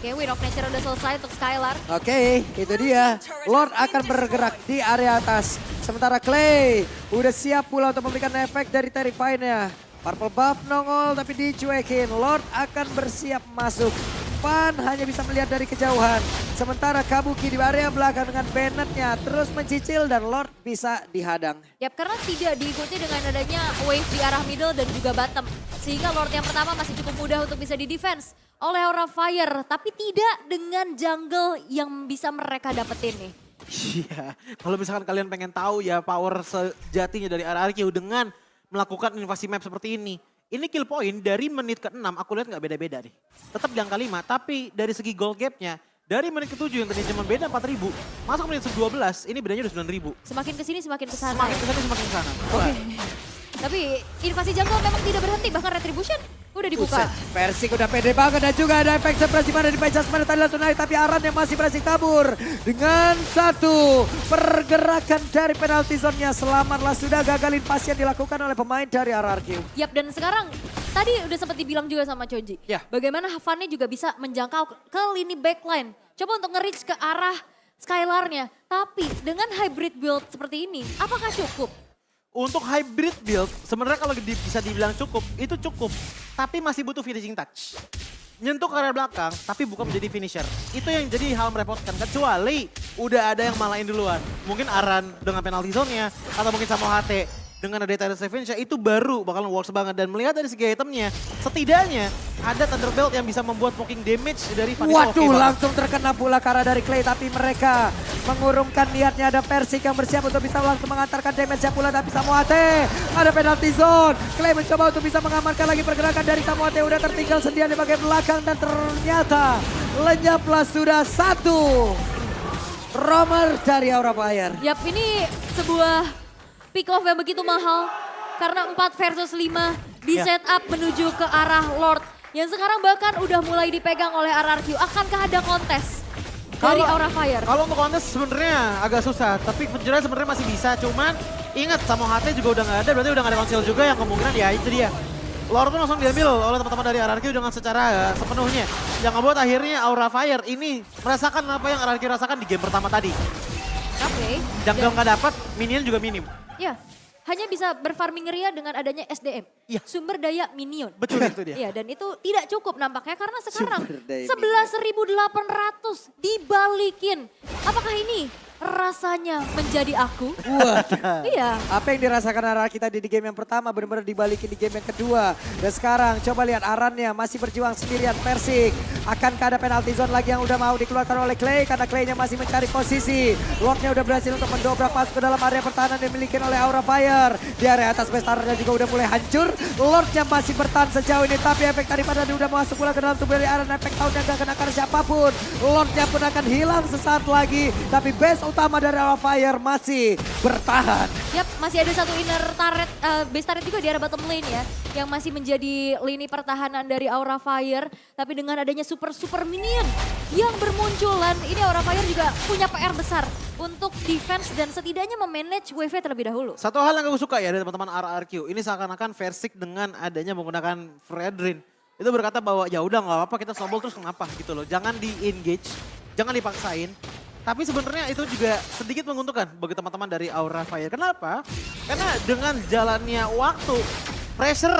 Oke, Wind of Nature udah selesai untuk Skylar. Oke, itu dia. Lord akan bergerak di area atas. Sementara Clay udah siap pula untuk memberikan efek dari Terrify-nya. Purple buff nongol tapi dicuekin. Lord akan bersiap masuk. Van hanya bisa melihat dari kejauhan. Sementara Kabuki di area belakang dengan Bennett-nya terus mencicil dan Lord bisa dihadang. Yap, karena tidak diikuti dengan adanya wave di arah middle dan juga bottom. Sehingga Lord yang pertama masih cukup mudah untuk bisa di-defense oleh Aura Fire. Tapi tidak dengan jungle yang bisa mereka dapetin nih. Iya, kalau misalkan kalian pengen tahu ya power sejatinya dari RRQ dengan melakukan invasi map seperti ini. Ini kill point dari menit ke-6 aku lihat nggak beda-beda nih. Tetap di angka 5, tapi dari segi gold gapnya dari menit ke-7 yang tadi cuma beda 4.000, masuk menit ke-12 ini bedanya udah 9.000. Semakin kesini semakin kesana. Semakin kesana semakin kesana. Oke. Tapi invasi jungle memang tidak berhenti, bahkan Retribution udah dibuka. Versik udah pede banget dan juga ada efek suppress di mana di adjustment tadi langsung naik. Tapi Aran yang masih berhasil kabur dengan satu pergerakan dari penalty zone-nya. Selamatlah sudah gagal invasi yang dilakukan oleh pemain dari RRQ. Yap, dan sekarang tadi udah sempat dibilang juga sama Choji. Ya. Bagaimana Havannya juga bisa menjangkau ke lini backline. Coba untuk nge-reach ke arah Skylar-nya. Tapi dengan hybrid build seperti ini, apakah cukup? Untuk hybrid build, sebenarnya kalau bisa dibilang cukup, itu cukup. Tapi masih butuh finishing touch. Nyentuh ke area belakang, tapi bukan menjadi finisher. Itu yang jadi hal merepotkan. Kecuali udah ada yang malahin duluan. Mungkin Aran dengan penalty zone-nya, atau mungkin sama HT. Dengan ada Tidal Revenge itu baru bakalan works banget. Dan melihat dari segi itemnya, setidaknya ada Thunderbelt yang bisa membuat poking damage dari Vanessa. Waduh, langsung terkena pula karena dari Clay. Tapi mereka mengurungkan niatnya. Ada Versik yang bersiap untuk bisa langsung mengantarkan damage-nya pula. Tapi Samoate ada penalty zone. Clay mencoba untuk bisa mengamankan lagi pergerakan dari Samoate. Udah tertinggal sendirian di bagian belakang. Dan ternyata lenyaplah sudah satu romer dari Aura Fire. Yap, ini sebuah pick off yang begitu mahal. Karena 4 versus 5 di setup menuju ke arah Lord. Yang sekarang bahkan udah mulai dipegang oleh RRQ. Akankah ada kontes? dari Aura Fire. Kalau untuk kontes sebenarnya agak susah, tapi pencurian sebenarnya masih bisa. Cuman ingat sama HT juga udah nggak ada, berarti udah nggak ada konsil juga yang kemungkinan ya itu dia. Lord pun langsung diambil oleh teman-teman dari RRQ dengan secara sepenuhnya. Yang ngebuat akhirnya Aura Fire ini merasakan apa yang RRQ rasakan di game pertama tadi. Oke. Jungle nggak dapat, minion juga minim. Ya, hanya bisa berfarming ria dengan adanya SDM. Iya. Sumber daya minion. Betul itu dia. Iya, dan itu tidak cukup nampaknya karena sekarang Sumber daya 11.800 dibalikin. Apakah ini rasanya menjadi aku? Wah. Iya. Apa yang dirasakan Aran kita di game yang pertama benar-benar dibalikin di game yang kedua. Dan sekarang coba lihat Arannya masih berjuang sendirian. Persik akankah ada penalti zone lagi yang udah mau dikeluarkan oleh Clay karena Claynya masih mencari posisi. Lordnya udah berhasil untuk mendobrak masuk ke dalam area pertahanan yang dimiliki oleh Aura Fire. Di area atas Bestarnya juga udah mulai hancur. Lordnya masih bertahan sejauh ini tapi efek daripada dia udah masuk pula ke dalam tubuh dari Aran. Efek tahunnya gak kena karena siapapun. Lordnya pun akan hilang sesaat lagi. Tapi base utama dari Aura Fire masih bertahan. Yap, masih ada satu inner turret, base turret juga di area bottom lane ya. Yang masih menjadi lini pertahanan dari Aura Fire. Tapi dengan adanya super minion yang bermunculan, ini Aura Fire juga punya PR besar untuk defense dan setidaknya memanage wave terlebih dahulu. Satu hal yang aku suka ya dari teman-teman RRQ, ini seakan-akan Versik dengan adanya menggunakan Fredrin. Itu berkata bahwa ya udah nggak apa-apa kita snowball terus kenapa gitu loh. Jangan di-engage, jangan dipaksain. Tapi sebenarnya itu juga sedikit menguntungkan bagi teman-teman dari Aura Fire. Kenapa? Karena dengan jalannya waktu,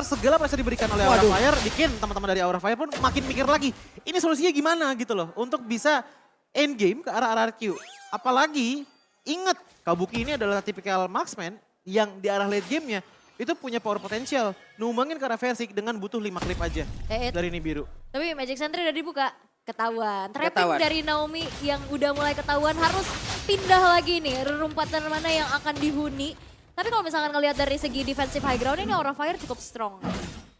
segala pressure diberikan oleh Aura Fire, bikin teman-teman dari Aura Fire pun makin mikir lagi. Ini solusinya gimana gitu loh, untuk bisa end game ke arah RRQ. Apalagi ingat, Kabuki ini adalah tipikal marksman yang di arah late gamenya itu punya power potensial. Numbangin ke arah Versik dengan butuh 5 klip aja dari Nibiru. Tapi Magic Sentry udah dibuka. Ketahuan. Trapping dari Naomi yang udah mulai ketahuan harus pindah lagi nih. Rumpatan mana yang akan dihuni. Tapi kalau misalkan ngelihat dari segi defensive high ground ini Aura Fire cukup strong.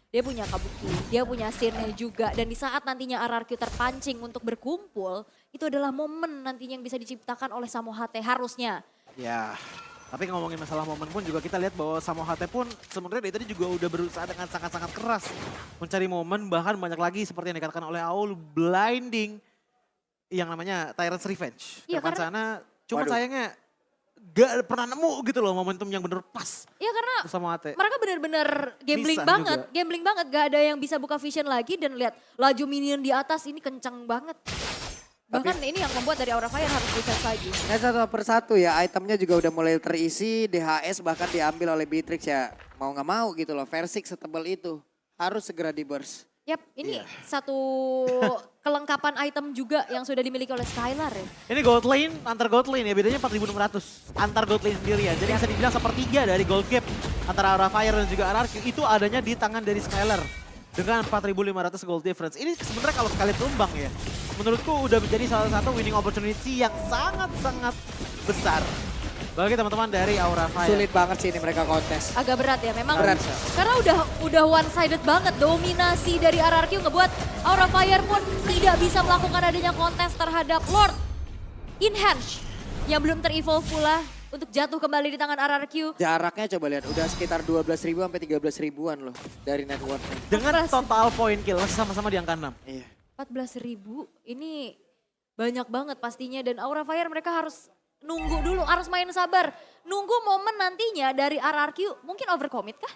Dia punya Kabuki, dia punya Sirne juga. Dan di saat nantinya RRQ terpancing untuk berkumpul, itu adalah momen nantinya yang bisa diciptakan oleh Samo HT harusnya. Ya, tapi ngomongin masalah momen pun juga kita lihat bahwa Samo HT pun sebenarnya dari tadi juga udah berusaha dengan sangat-sangat keras. Mencari momen, bahkan banyak lagi seperti yang dikatakan oleh Aul, blinding yang namanya Tyrant's Revenge. Ya, Depan sana, cuma sayangnya gak pernah nemu gitu loh momentum yang bener pas. Iya karena Sama HT. mereka benar-benar gambling Bisa banget. juga. Gambling banget, gak ada yang bisa buka vision lagi dan lihat laju minion di atas ini kencang banget. Bahkan ini yang membuat dari Aura Fire harus defense lagi. Nah, satu persatu ya, itemnya juga udah mulai terisi, DHS bahkan diambil oleh Beatrix ya. Mau nggak mau gitu loh, Versik setebal itu. Harus segera di burst. Yap, ini satu kelengkapan item juga yang sudah dimiliki oleh Skylar ya. Ini gold lane, antar gold lane ya bedanya 4.600. Antar gold lane sendiri ya. Jadi bisa dibilang sepertiga dari gold gap antara Aura Fire dan juga RRQ itu adanya di tangan dari Skylar. Dengan 4.500 gold difference. Ini sebenarnya kalau sekali tumbang ya, menurutku udah menjadi salah satu winning opportunity yang sangat-sangat besar bagi teman-teman dari Aura Fire. Sulit banget sih ini mereka kontes. Agak berat ya memang. Berat. Karena udah one sided banget dominasi dari RRQ ngebuat Aura Fire pun tidak bisa melakukan adanya kontes terhadap Lord Inhance yang belum ter-evolve pula untuk jatuh kembali di tangan RRQ. Jaraknya coba lihat, udah sekitar 12.000 sampai 13.000-an loh dari networknya. Dengan total point kill masih sama-sama di angka 6. Iya. 14.000 ini banyak banget pastinya dan Aura Fire mereka harus nunggu dulu, harus main sabar. Nunggu momen nantinya dari RRQ mungkin overcommit kah?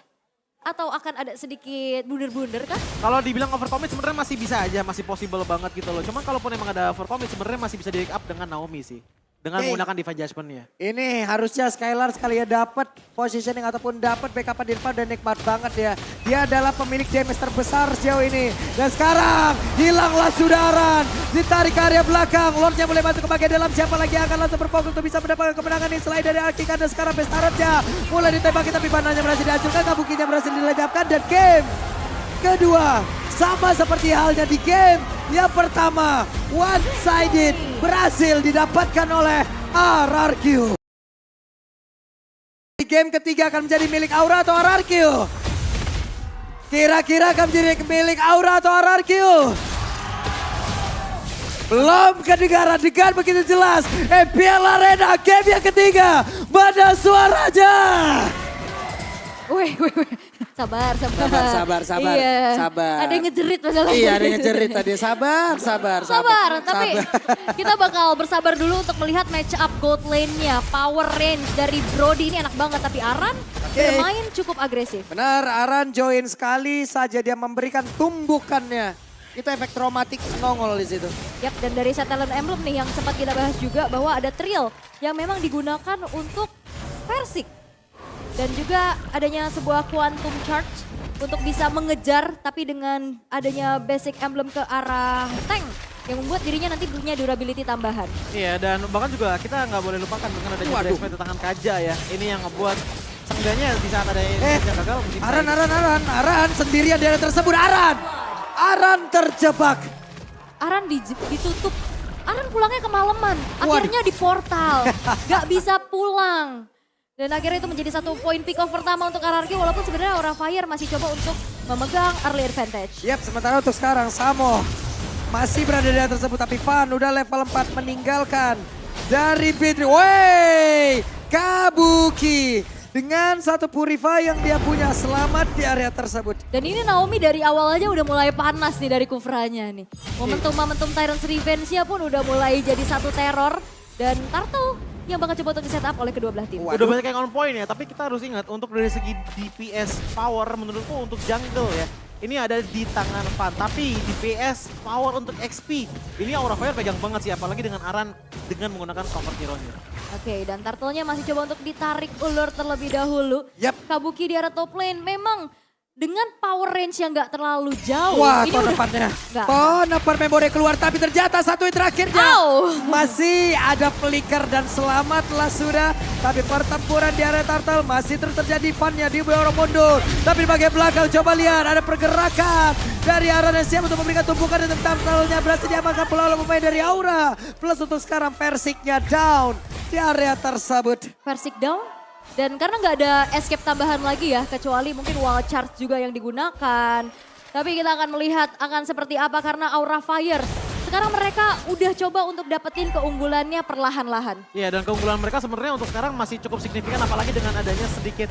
Atau akan ada sedikit blunder-blunder kah? Kalau dibilang overcommit sebenarnya masih bisa aja, masih possible banget gitu loh. Cuma kalaupun emang ada overcommit sebenarnya masih bisa di up dengan Naomi sih. Dengan menggunakan Divine Judgment-nya. Ini harusnya Skylar sekali ya dapat positioning ataupun dapat backup di depan dan nikmat banget ya. Dia adalah pemilik damage terbesar sejauh ini. Dan sekarang hilanglah Sudaran. Ditarik ke area belakang. Lordnya mulai masuk ke bagian dalam. Siapa lagi yang akan langsung berfokus untuk bisa mendapatkan kemenangan ini selain dari Arki. Karena sekarang Bestaretnya mulai ditembaki tapi panahnya berhasil dihancurkan. Kabukinya berhasil dilenyapkan dan game kedua sama seperti halnya di game yang pertama, one-sided berhasil didapatkan oleh RRQ. Game ketiga akan menjadi milik Aura atau RRQ? Kira-kira akan menjadi milik Aura atau RRQ? Belum kedengaran dengan begitu jelas. EPL Arena game yang ketiga, mana suaranya? Wih. Sabar. Sabar. Iya. Sabar. Ada yang ngejerit masalah. Iya, ada yang ngejerit tadi. Sabar. Tapi kita bakal bersabar dulu untuk melihat match up gold lane-nya. Power range dari Brody ini enak banget, tapi Aran bermain cukup agresif. Benar, Aran join sekali saja dia memberikan tumbukannya. Itu efek traumatik nongol di situ. Yap, dan dari set talent emblem nih yang sempat kita bahas juga bahwa ada Trill yang memang digunakan untuk Versik. Dan juga adanya sebuah quantum charge untuk bisa mengejar tapi dengan adanya basic emblem ke arah tank yang membuat dirinya nanti punya durability tambahan. Iya, dan bahkan juga kita nggak boleh lupakan dengan adanya Blacksmith di tangan Kaja ya. Ini yang ngebuat seenggaknya di saat ada yang gagal. Aran sendirian di area tersebut. Aran terjebak. Aran ditutup. Aran pulangnya kemalaman. Akhirnya di portal. Gak bisa pulang. Dan akhirnya itu menjadi satu poin pick off pertama untuk RRQ. Walaupun sebenarnya Aura Fire masih coba untuk memegang early advantage. Yap, sementara untuk sekarang Samo masih berada di area tersebut. Tapi Van udah level 4 meninggalkan dari Bitri. Wey, Kabuki. Dengan satu Purify yang dia punya, selamat di area tersebut. Dan ini Naomi dari awal aja udah mulai panas nih dari Kufranya nih. Momentum Tyrant's Revenge-nya pun udah mulai jadi satu teror. Dan Turtle yang bakal coba untuk di setup oleh kedua belah tim. Udah banyak yang on point ya, tapi kita harus ingat untuk dari segi DPS power menurutku untuk jungle ya. Ini ada di tangan Van, tapi DPS power untuk XP. Ini Aura Fire pegang banget sih, apalagi dengan Aran dengan menggunakan comfort hero-nya. Oke, dan Turtle-nya masih coba untuk ditarik ulur terlebih dahulu. Yap. Kabuki di arah top lane memang dengan power range yang gak terlalu jauh. Wah, ini tonepannya. Tonepan memori keluar, tapi ternyata satu hit terakhirnya. Masih ada flicker dan selamatlah sudah. Tapi pertempuran di area Turtle masih terus terjadi. Fannya di bawah mundur. Tapi di bagian belakang coba lihat ada pergerakan dari Aran yang siap untuk memberikan tumpukan dan Turtle-nya berhasil diamankan pula oleh pemain dari Aura. Plus untuk sekarang Versiknya down di area tersebut. Versik down. Dan karena nggak ada escape tambahan lagi ya, kecuali mungkin wall charge juga yang digunakan. Tapi kita akan melihat akan seperti apa karena Aura Fire. Sekarang mereka udah coba untuk dapetin keunggulannya perlahan-lahan. Iya, dan keunggulan mereka sebenarnya untuk sekarang masih cukup signifikan, apalagi dengan adanya sedikit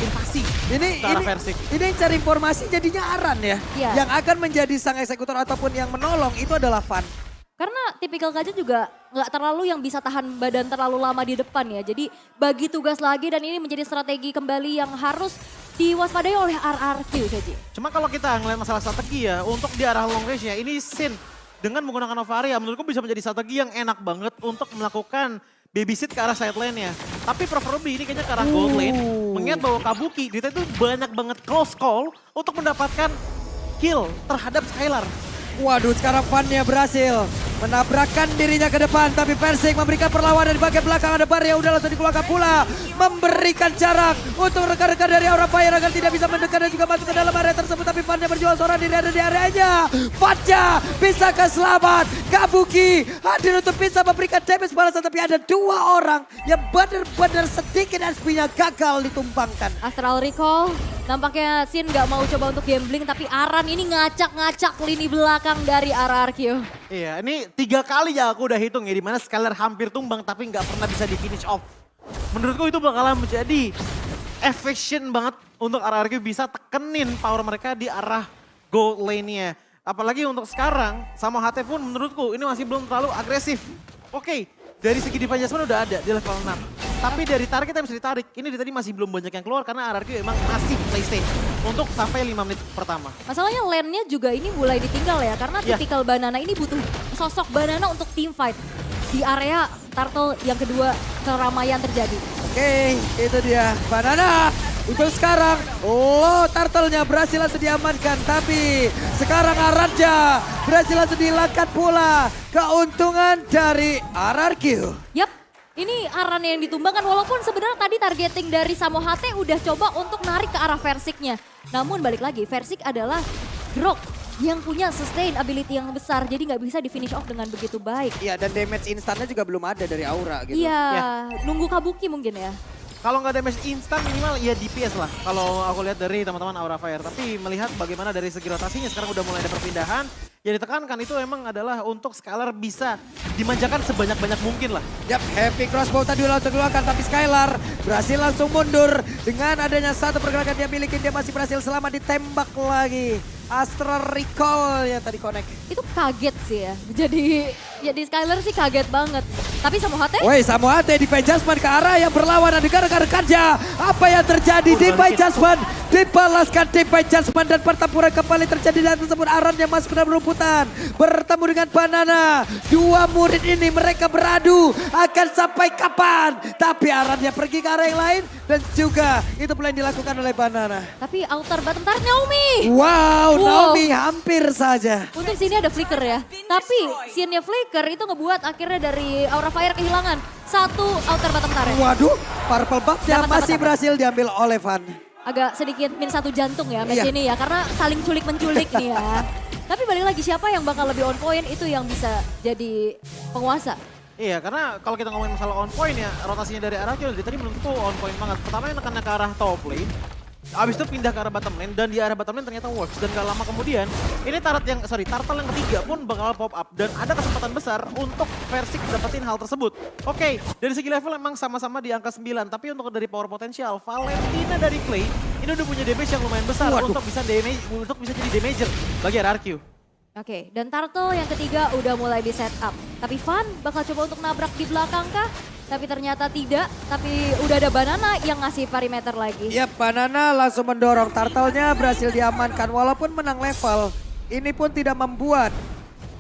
invasi ke arah Versik. Ini yang cari informasi jadinya Aran ya. Iya. Yang akan menjadi sang eksekutor ataupun yang menolong itu adalah Van. Karena tipikal Kaja juga nggak terlalu yang bisa tahan badan terlalu lama di depan ya. Jadi bagi tugas lagi dan ini menjadi strategi kembali yang harus diwaspadai oleh RRQ Kaji. Cuma kalau kita ngeliat masalah strategi ya, untuk di arah long range ya, ini Sin dengan menggunakan Novaria menurutku bisa menjadi strategi yang enak banget untuk melakukan babysit ke arah side lane-nya. Tapi preferably ini kayaknya ke arah gold lane. Mengingat bahwa Kabuki, dia itu banyak banget close call untuk mendapatkan kill terhadap Skylar. Waduh, sekarang Van-nya berhasil menabrakkan dirinya ke depan. Tapi Versik memberikan perlawanan di bagian belakang. Ada Bar yang udah langsung dikeluarkan pula. Memberikan jarak untuk rekan-rekan dari Aura Fire agar tidak bisa mendekat dan juga masuk ke dalam area tersebut. Tapi Van-nya berjuang seorang diri ada di areanya. Van-nya bisa selamat. Kabuki hadir untuk bisa memberikan damage balasan. Tapi ada dua orang yang benar-benar sedikit SP-nya gagal ditumbangkan. Astral Recall, nampaknya Sin nggak mau coba untuk gambling. Tapi Aran ini ngacak-ngacak lini belakang dari RRQ. Iya, ini 3 kali ya aku udah hitung ya, dimana Skylar hampir tumbang tapi nggak pernah bisa di finish off. Menurutku itu bakalan menjadi efficient banget untuk RRQ bisa tekenin power mereka di arah gold lane-nya. Apalagi untuk sekarang, sama HT pun menurutku ini masih belum terlalu agresif. Oke, dari segi defense adjustment udah ada di level 6. Tapi dari target yang bisa ditarik, ini tadi masih belum banyak yang keluar karena RRQ emang masih playstyle untuk sampai 5 menit pertama. Masalahnya lane-nya juga ini mulai ditinggal ya, karena tipikal Banana ini butuh sosok Banana untuk team fight. Di area Turtle yang kedua keramaian terjadi. Oke, itu dia Banana. Untuk sekarang, Turtle-nya berhasil langsung diamankan. Tapi sekarang Aranja berhasil langsung dihilangkan pula. Keuntungan dari RRQ. Yap, ini Aran yang ditumbangkan walaupun sebenarnya tadi targeting dari Samo HT udah coba untuk narik ke arah Versiknya. Namun balik lagi, Versik adalah Grok yang punya sustain ability yang besar. Jadi nggak bisa di finish off dengan begitu baik. Iya, dan damage instannya juga belum ada dari Aura gitu. Iya, nunggu Kabuki mungkin ya. Kalau nggak damage instan minimal ya DPS lah. Kalau aku lihat dari teman-teman Aura Fire. Tapi melihat bagaimana dari segi rotasinya sekarang udah mulai ada perpindahan. yang ditekankan itu emang adalah untuk Skylar bisa dimanjakan sebanyak-banyak mungkin lah. Yap, heavy crossbow tadi langsung keluarkan tapi Skylar berhasil langsung mundur. Dengan adanya satu pergerakan dia miliki, dia masih berhasil selamat ditembak lagi. Astral Recall yang tadi connect. Itu kaget sih ya. Jadi Skylar sih kaget banget. Tapi Samohate? Woi, Samohate di Adjustment ke arah yang berlawanan dengan rekan-rekannya. Apa yang terjadi di Adjustment? Dibalaskan di Adjustment dan pertempuran kembali terjadi dan tersebut Aran yang masuk ke dalam rumputan. Bertemu dengan Banana. Dua murid ini mereka beradu akan sampai kapan. Tapi Aran yang pergi ke arah yang lain dan juga itu pula yang dilakukan oleh Banana. Tapi outer bottom tar Naomi. Wow, Naomi hampir saja. Untuk sini ada flicker ya. Tapi scene-nya flicker itu ngebuat akhirnya dari Aura Fire kehilangan satu outer bottom turret. Waduh, purple buff-nya Dapat, masih dapat. berhasil diambil oleh Van. Agak sedikit min satu jantung ya match Iya. ini ya. Karena saling culik-menculik nih ya. Tapi balik lagi siapa yang bakal lebih on point itu yang bisa jadi penguasa. Iya, karena kalau kita ngomongin masalah on point ya, rotasinya dari Arakio dari tadi menurutku on point banget. Pertama yang nekannya ke arah top lane, abis itu pindah ke arah bottom lane, dan di arah bottom lane ternyata works. Dan gak lama kemudian, ini turtle yang ketiga pun bakal pop up. Dan ada kesempatan besar untuk Versik dapetin hal tersebut. Oke, dari segi level emang sama-sama di angka 9. Tapi untuk dari power potensial, Valentina dari Clay, ini udah punya damage yang lumayan besar untuk bisa jadi damager bagi RRQ. Oke, dan Turtle yang ketiga udah mulai di setup. Tapi Van bakal coba untuk nabrak di belakang kah? Tapi ternyata tidak, tapi udah ada Banana yang ngasih perimeter lagi. Yap, Banana langsung mendorong. Turtle-nya berhasil diamankan walaupun menang level. Ini pun tidak membuat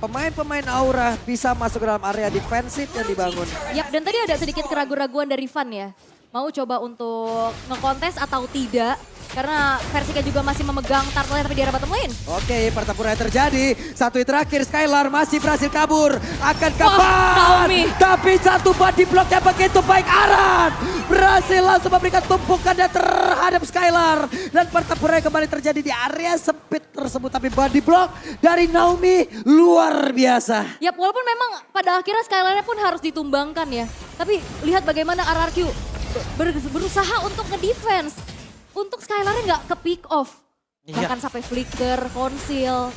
pemain-pemain Aura bisa masuk ke dalam area defensif yang dibangun. Yap, dan tadi ada sedikit keraguan-raguan dari Van ya. Mau coba untuk ngekontes atau tidak. Karena Versika juga masih memegang turtle tapi di arah bottom lane. Oke, pertempuran yang terjadi. Satu hit terakhir, Skylar masih berhasil kabur. Akan kapan? Naomi. Tapi satu body block yang begitu baik. Aran berhasil langsung memberikan tumpukannya terhadap Skylar. Dan pertempuran kembali terjadi di area sempit tersebut. Tapi body block dari Naomi luar biasa. Yap, walaupun memang pada akhirnya Skylarnya pun harus ditumbangkan ya. Tapi lihat bagaimana RRQ berusaha untuk ngedefense. Untuk Skylarnya nggak ke pick off. Bahkan sampai flicker, conceal.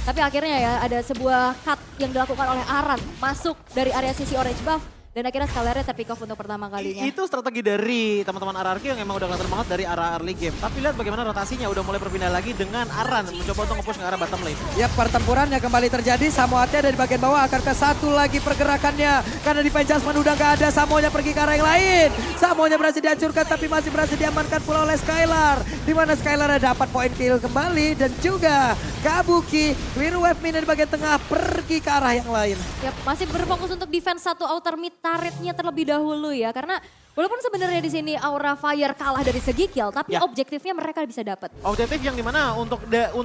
Tapi akhirnya ya ada sebuah cut yang dilakukan oleh Aran. Masuk dari area sisi orange buff. Dan akhirnya Skylarnya terpick off untuk pertama kalinya. Itu strategi dari teman-teman RRQ yang emang udah kelihatan banget dari arah early game. Tapi lihat bagaimana rotasinya udah mulai berpindah lagi dengan Aran mencoba untuk nge-push ke arah bottom lane. Ya, pertempuran yang kembali terjadi. Samohate dari bagian bawah akan ke satu lagi pergerakannya. Karena di Adjustment udah gak ada. Samonya pergi ke arah yang lain. Samonya berhasil dihancurkan tapi masih berhasil diamankan pula oleh Skylar. Dimana Skylar dapat point kill kembali. Dan juga Kabuki, Wiru Wave Minion di bagian tengah pergi ke arah yang lain. Yap, masih berfokus untuk defense satu outer mid turretnya terlebih dahulu ya. Karena walaupun sebenarnya di sini Aura Fire kalah dari segi kill, tapi Ya. objektifnya mereka bisa dapat. Objektif yang dimana untuk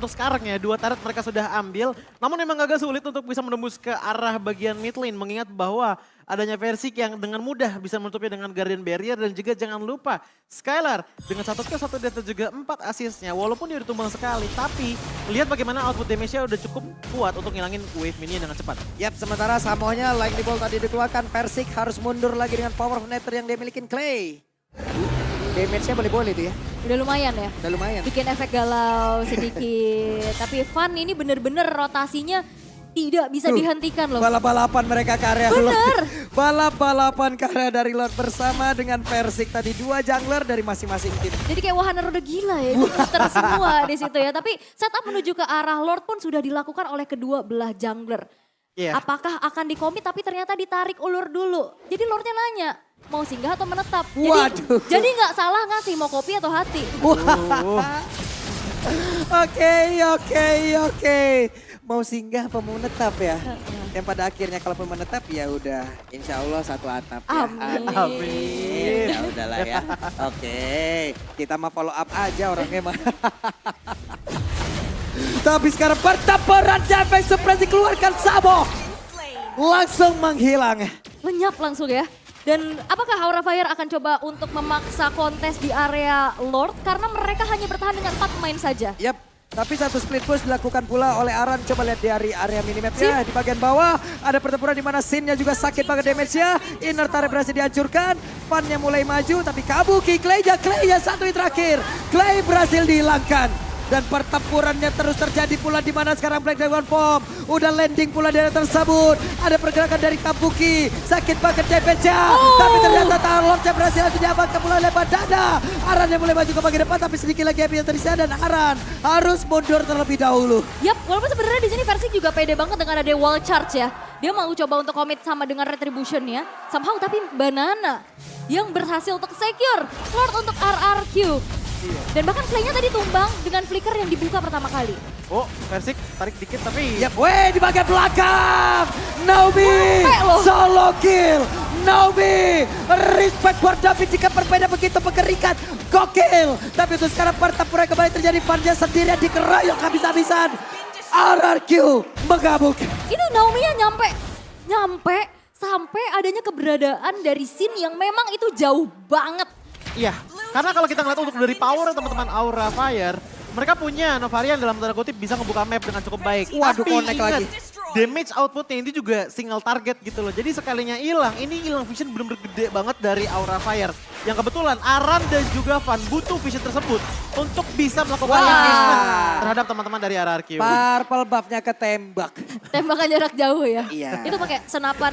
sekarang ya, 2 turret mereka sudah ambil. Namun memang agak sulit untuk bisa menembus ke arah bagian mid lane. Mengingat bahwa adanya Versik yang dengan mudah bisa menutupnya dengan Guardian Barrier. Dan juga jangan lupa Skylar dengan 1 kill 1 death dan juga 4 assistnya. Walaupun dia udah tumbang sekali, tapi lihat bagaimana output damage-nya udah cukup kuat untuk ngilangin wave minion dengan cepat. Yap, sementara Samonya Lightning Bolt tadi dikeluarkan. Versik harus mundur lagi dengan power of Nether yang dia milikin Clay. Damage-nya boleh-boleh tuh ya. Udah lumayan ya. Udah lumayan. Bikin efek galau sedikit. Tapi Van ini bener-bener rotasinya tidak bisa Tuh, dihentikan loh. Balap-balapan mereka ke area Bener. Lord. Balap-balapan ke area dari Lord bersama dengan Versik tadi. 2 jungler dari masing-masing tim. Jadi kayak wahana roda gila ya, itu booster semua di situ ya. Tapi setup menuju ke arah Lord pun sudah dilakukan oleh kedua belah jungler. Iya. Apakah akan dikomit tapi ternyata ditarik ulur dulu. Jadi Lordnya nanya, mau singgah atau menetap? Waduh. Jadi nggak salah ngasih mau kopi atau hati. Oke. Mau singgah apa mau menetap ya? Yang pada akhirnya kalaupun menetap ya udah insya Allah satu atap ya. Amin. Ya udahlah ya. Oke, kita mau follow up aja orangnya mah. Tapi sekarang pertempuran Damage Supremacy keluarkan Samo. Langsung menghilang. Lenyap langsung ya. Dan apakah Aura Fire akan coba untuk memaksa kontes di area Lord? Karena mereka hanya bertahan dengan 4 pemain saja. Yap, tapi satu split push dilakukan pula oleh Aran. Coba lihat di area minimapnya. Di bagian bawah ada pertempuran di mana Sin-nya juga sakit banget damage-nya. Inner turret berhasil dihancurkan. Fan-nya mulai maju tapi Kabuki, Clay-nya satu hit terakhir. Clay berhasil dihilangkan. Dan pertempurannya terus terjadi pula di mana sekarang Black Dragon Form udah landing pula di area tersebut. Ada pergerakan dari Kabuki, sakit banget Cepeca. Tapi ternyata Tarlordnya berhasil diamankan pula oleh Bandana. Aran yang mulai maju ke bagian depan tapi sedikit lagi Happy yang tersisa dan Aran harus mundur terlebih dahulu. Yap, walaupun sebenarnya di sini Versik juga pede banget dengan ada wall charge ya. Dia mau coba untuk commit sama dengan retribution-nya. Somehow tapi Banana yang berhasil untuk secure Lord untuk RRQ. Dan bahkan playnya tadi tumbang dengan flicker yang dibuka pertama kali. Oh, Versik tarik dikit tapi... Yap, di bagian belakang. Naomi Sampai loh. solo kill. Naomi, respect buat David jika berbeda begitu mengerikan. Gokil. Tapi untuk sekarang pertempuran kembali terjadi. Vanja sendirian dikeroyok habis-habisan. RRQ mengamuk. Itu Naomi-nya nyampe sampai adanya keberadaan dari scene yang memang itu jauh banget. Iya, karena kalau kita ngeliat untuk dari power teman-teman Aura Fire, mereka punya Novarian dalam tanda kutip bisa ngebuka map dengan cukup baik. Waduh, Tapi connect ingat, lagi. damage outputnya ini juga single target gitu loh. Jadi sekalinya hilang, ini hilang vision bener-bener gede banget dari Aura Fire. Yang kebetulan Aran dan juga Van butuh vision tersebut untuk bisa melakukan engagement terhadap teman-teman dari RRQ. Purple buff-nya ketembak. Tembakan jarak jauh ya. Iya. Itu pakai senapan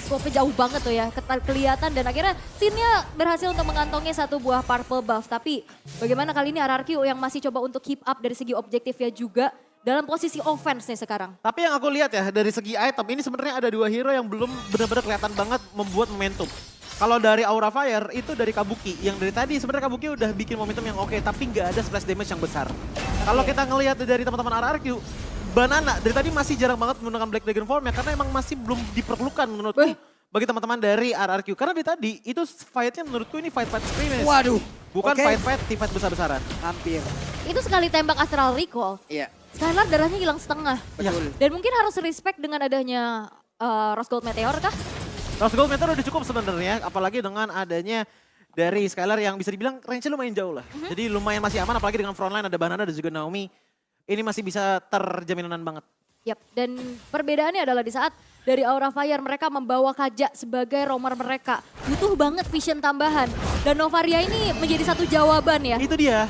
scope-nya jauh banget tuh ya. Kelihatan dan akhirnya scene-nya berhasil untuk mengantongi satu buah purple buff. Tapi bagaimana kali ini RRQ yang masih coba untuk keep up dari segi objektifnya juga dalam posisi offense nih sekarang. Tapi yang aku lihat ya dari segi item ini sebenarnya ada dua hero yang belum benar-benar kelihatan banget membuat momentum. Kalau dari Aura Fire itu dari Kabuki yang dari tadi sebenarnya Kabuki udah bikin momentum yang oke tapi nggak ada splash damage yang besar. Kalau kita ngelihat dari teman-teman RRQ, Banana dari tadi masih jarang banget menggunakan Black Dragon Form ya karena emang masih belum diperlukan menurutku bagi teman-teman dari RRQ. Karena dari tadi itu fight-nya menurutku ini fight-fight scrimmage. Waduh. Bukan Oke. fight-fight teamfight besar-besaran. Hampir. Itu sekali tembak Astral Recall, Iya, Skylar darahnya hilang setengah. betul. Dan mungkin harus respect dengan adanya Rose Gold Meteor kah? Rose Gold Meteor udah cukup sebenarnya, apalagi dengan adanya dari Skylar yang bisa dibilang range-nya lumayan jauh lah. Jadi lumayan masih aman, apalagi dengan frontline ada Banana dan juga Naomi. Ini masih bisa terjaminan banget. Yap, dan perbedaannya adalah di saat dari Aura Fire mereka membawa Kaja sebagai roamer mereka. Butuh banget vision tambahan. Dan Novaria ini menjadi satu jawaban ya. Itu dia,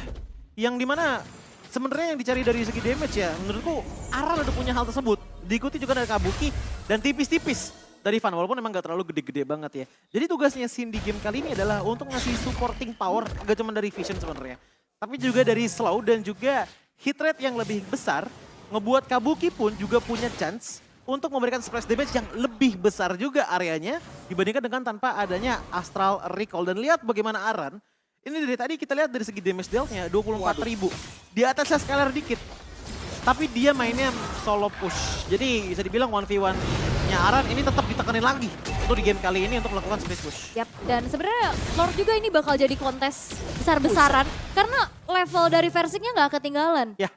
yang dimana sebenarnya yang dicari dari segi damage ya, menurutku Aran udah punya hal tersebut. Diikuti juga dari Kabuki dan tipis-tipis dari Van, walaupun emang gak terlalu gede-gede banget ya. Jadi tugasnya Sin di game kali ini adalah untuk ngasih supporting power, gak cuma dari vision sebenarnya. Tapi juga dari slow dan juga hit rate yang lebih besar, ngebuat Kabuki pun juga punya chance untuk memberikan splash damage yang lebih besar juga areanya dibandingkan dengan tanpa adanya Astral Recall. Dan lihat bagaimana Aran, ini dari tadi kita lihat dari segi damage dealt-nya 24.000. Di atasnya Skylar dikit. Tapi dia mainnya solo push. Jadi bisa dibilang 1v1-nya Aran ini tetap ditekanin lagi untuk di game kali ini untuk melakukan space push. Yap, dan sebenarnya Lord juga ini bakal jadi kontes besar-besaran. Karena level dari Versiknya nggak ketinggalan. Ya.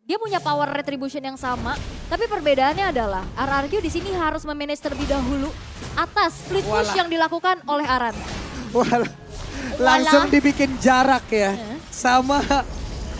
Dia punya power retribution yang sama, tapi perbedaannya adalah RRQ di sini harus memanage terlebih dahulu atas split push Walah. yang dilakukan oleh Aran. Wah, langsung dibikin jarak ya. Sama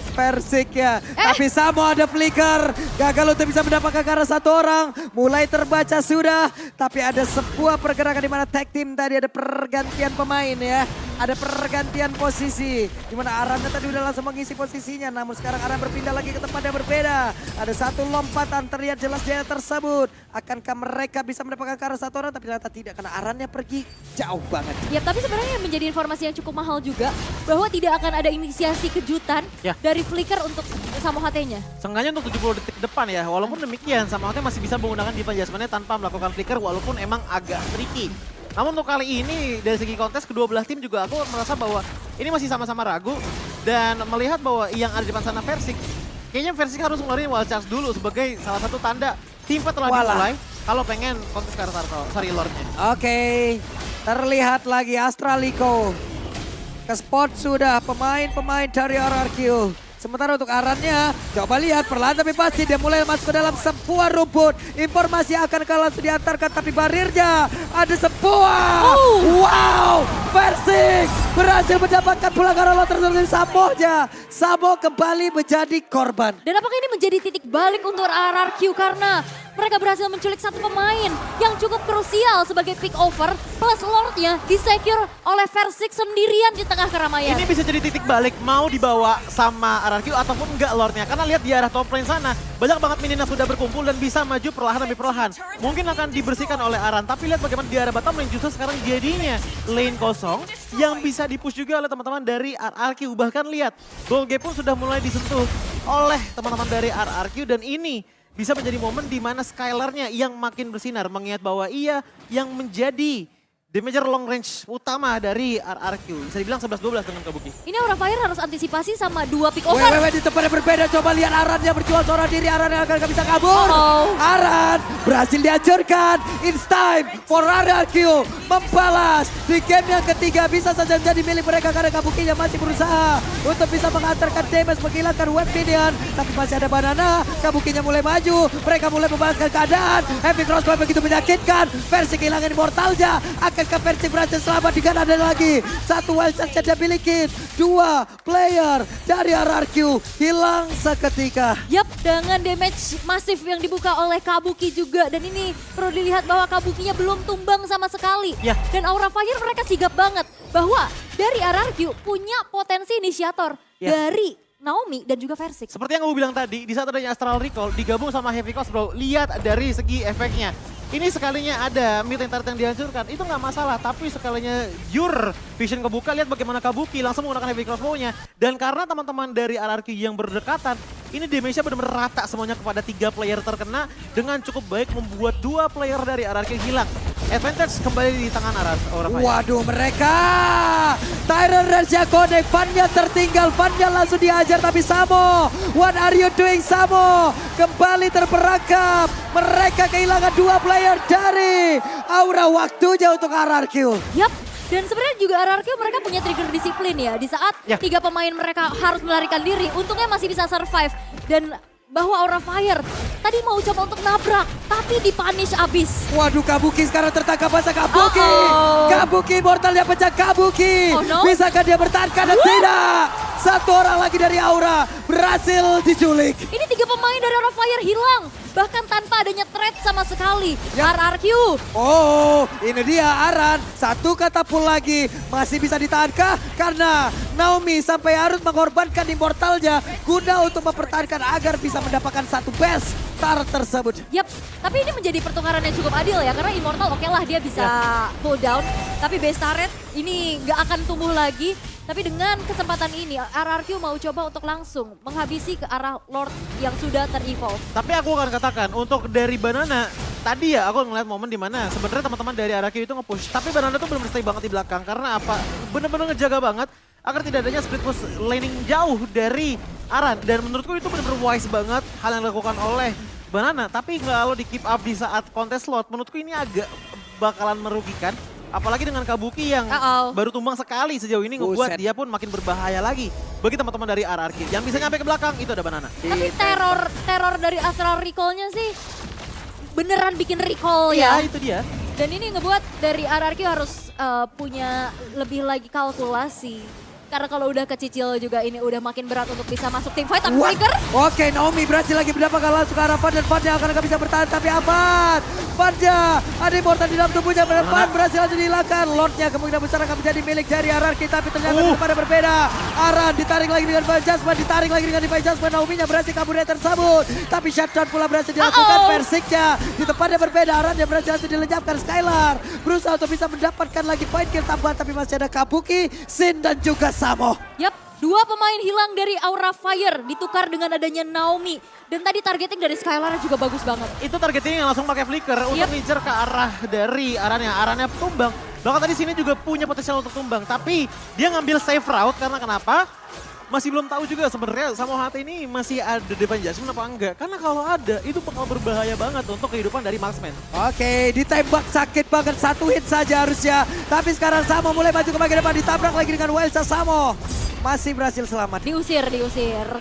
Versik ya. Tapi sama ada flicker. Gagal untuk bisa mendapatkan ke arah satu orang. Mulai terbaca sudah. Tapi ada sebuah pergerakan di mana tag team tadi ada pergantian pemain ya. Ada pergantian posisi. Di mana Aran tadi udah langsung mengisi posisinya. Namun sekarang Aran berpindah lagi ke tempat yang berbeda. Ada satu lompatan terlihat jelas jaya tersebut. Akankah mereka bisa mendapatkan ke arah satu orang? Tapi ternyata tidak karena Arannya pergi jauh banget. Ya, tapi sebenarnya menjadi informasi yang cukup mahal juga bahwa tidak akan ada inisiasi kejutan Ya. dari Flicker untuk Samo HT-nya. Seenggaknya untuk 70 detik ke depan ya, walaupun demikian Sama Hotel masih bisa menggunakan diva adjustment-nya tanpa melakukan flicker walaupun emang agak tricky. Namun untuk kali ini dari segi kontes kedua belah tim juga aku merasa bahwa ini masih sama-sama ragu dan melihat bahwa yang ada di depan sana Versik, kayaknya Versik harus ngeluarin wild charge dulu sebagai salah satu tanda tim fight telah dimulai kalau pengen kontes ke arah Lordnya. Oke, terlihat lagi Astralico. Ke spot sudah pemain-pemain dari RRQ. Sementara untuk Arannya, coba lihat perlahan tapi pasti dia mulai masuk ke dalam sebuah rumput. Informasi akan langsung diantarkan tapi barirnya ada sebuah. Wow, Versik berhasil mendapatkan pulang ke arah tersebut dari Samonya. Samo kembali menjadi korban. Dan apakah ini menjadi titik balik untuk RRQ karena mereka berhasil menculik satu pemain yang cukup krusial sebagai pick over. Plus Lordnya disecure oleh Versik sendirian di tengah keramaian. Ini bisa jadi titik balik mau dibawa sama RRQ ataupun enggak Lordnya. Karena lihat di arah top lane sana, banyak banget minion yang sudah berkumpul dan bisa maju perlahan demi perlahan. Mungkin akan dibersihkan oleh Aran, tapi lihat bagaimana di arah bottom lane justru sekarang jadinya lane kosong yang bisa dipush juga oleh teman-teman dari RRQ. Bahkan lihat, goal gap pun sudah mulai disentuh oleh teman-teman dari RRQ dan ini bisa menjadi momen di mana Skylar-nya yang makin bersinar mengingat bahwa ia yang menjadi damager long range utama dari RRQ. Bisa dibilang 11-12 dengan Kabuki. Ini Aura Fire harus antisipasi sama 2 pick over. Wewe di tempat yang berbeda, coba lihat Aran yang berjuang seorang diri, Aran yang akan gak bisa kabur. Aran berhasil dihancurkan, it's time for RRQ membalas. Di game yang ketiga bisa saja menjadi milik mereka karena Kabukinya masih berusaha untuk bisa mengantarkan damage, menghilangkan web minion. Tapi masih ada Banana, Kabukinya mulai maju, mereka mulai membalaskan keadaan. Heavy Crossbow begitu menyakitkan, versi kehilangan immortalnya. Akankah Versik berhasil selamat dengan ada lagi satu wild shot yang dia miliki. 2 player dari RRQ hilang seketika. Yap, dengan damage masif yang dibuka oleh Kabuki juga. Dan ini perlu dilihat bahwa Kabukinya belum tumbang sama sekali. Ya. Dan Aura Fire mereka sigap banget bahwa dari RRQ punya potensi inisiator dari Naomi dan juga Versik. Seperti yang gue bilang tadi, di saat adanya Astral Recall digabung sama Heavy Cross bro, lihat dari segi efeknya. Ini sekalinya ada mid lane turret yang dihancurkan, itu nggak masalah. Tapi sekalinya Your Vision kebuka, lihat bagaimana Kabuki langsung menggunakan Heavy Crossbow-nya. Dan karena teman-teman dari RRQ yang berdekatan, ini damage-nya benar-benar rata semuanya kepada 3 player terkena. Dengan cukup baik membuat 2 player dari RRQ hilang. Advantage kembali di tangan Aura Fire. Waduh mereka, Tyrant Raja Connect, Vanya tertinggal, Vanya langsung dihajar tapi Samo, what are you doing Samo? Kembali terperangkap, mereka kehilangan 2 player dari Aura, waktunya untuk RRQ. Yap. Dan sebenarnya juga RRQ mereka punya trigger disiplin ya. Di saat 3 pemain mereka harus melarikan diri, untungnya masih bisa survive. Dan bahwa Aura Fire tadi mau coba untuk nabrak, tapi dipunish abis. Waduh Kabuki sekarang tertangkap basah Kabuki. Kabuki mortalnya pecah Kabuki. Oh, no. Bisakah dia bertahan? Tidak. Satu orang lagi dari Aura berhasil diculik. Ini 3 pemain dari Aura Fire hilang. Bahkan tanpa adanya threat sama sekali. RRQ. Oh, ini dia Aran. Satu katapult lagi. Masih bisa ditahankah? Karena Naomi sampai harus mengorbankan immortalnya guna untuk mempertahankan agar bisa mendapatkan satu best star tersebut. Yap, tapi ini menjadi pertukaran yang cukup adil ya. Karena Immortal oke lah dia bisa pull down. Tapi base turret ini gak akan tumbuh lagi. Tapi dengan kesempatan ini RRQ mau coba untuk langsung menghabisi ke arah Lord yang sudah ter-evolve. Tapi aku akan katakan untuk dari Banana, tadi ya aku ngeliat momen dimana sebenarnya teman-teman dari RRQ itu nge-push. Tapi Banana tuh benar-benar stay banget di belakang. Karena apa? Benar-benar ngejaga banget agar tidak adanya split push laning jauh dari Aran. Dan menurutku itu benar-benar wise banget hal yang dilakukan oleh Banana. Tapi kalau di keep up di saat kontes slot, menurutku ini agak bakalan merugikan. Apalagi dengan Kabuki yang baru tumbang sekali sejauh ini ngebuat dia pun makin berbahaya lagi. Bagi teman-teman dari RRQ yang bisa nyampe ke belakang itu ada Banana. Tapi teror dari Astral Recall-nya sih beneran bikin recall ya. ya. Itu dia. Dan ini ngebuat dari RRQ harus punya lebih lagi kalkulasi. Karena kalau udah kecicil juga ini udah makin berat untuk bisa masuk tim fight. Tapi Flicker. Oke, Naomi berhasil lagi mendapatkan langsung ke arah Van dan Van akan gak bisa bertahan. Tapi Amat, Vanja ada immortal di dalam tubuhnya. Van berhasil langsung dihilangkan. Lordnya kemungkinan besar akan menjadi milik dari RRQ. Tapi ternyata pada berbeda. Aran ditarik lagi dengan Van Jasmine, ditarik lagi dengan Divine Jasmine. Naomi-nya berhasil kabur dari tersebut. Tapi shutdown pula berhasil dilakukan Versiknya. Di tempatnya berbeda, Aran yang berhasil langsung dilenyapkan. Skylar berusaha untuk bisa mendapatkan lagi point kill tambahan. Tapi masih ada Kabuki, Sin dan juga Samo. Yap, 2 pemain hilang dari Aura Fire ditukar dengan adanya Naomi. Dan tadi targeting dari Skylar juga bagus banget. Itu targeting yang langsung pakai flicker untuk ngincer ke arah dari Arannya. Arannya tumbang. Bahkan tadi sini juga punya potensial untuk tumbang. Tapi dia ngambil safe route karena kenapa? Masih belum tahu juga sebenarnya Samohate ini masih ada Divine Jasmine apa enggak. Karena kalau ada itu bakal berbahaya banget untuk kehidupan dari Marksman. Oke, ditembak sakit banget, 1 hit saja harusnya. Tapi sekarang Samo mulai maju ke bagian depan, ditabrak lagi dengan Wilsa. Samo masih berhasil selamat. Diusir.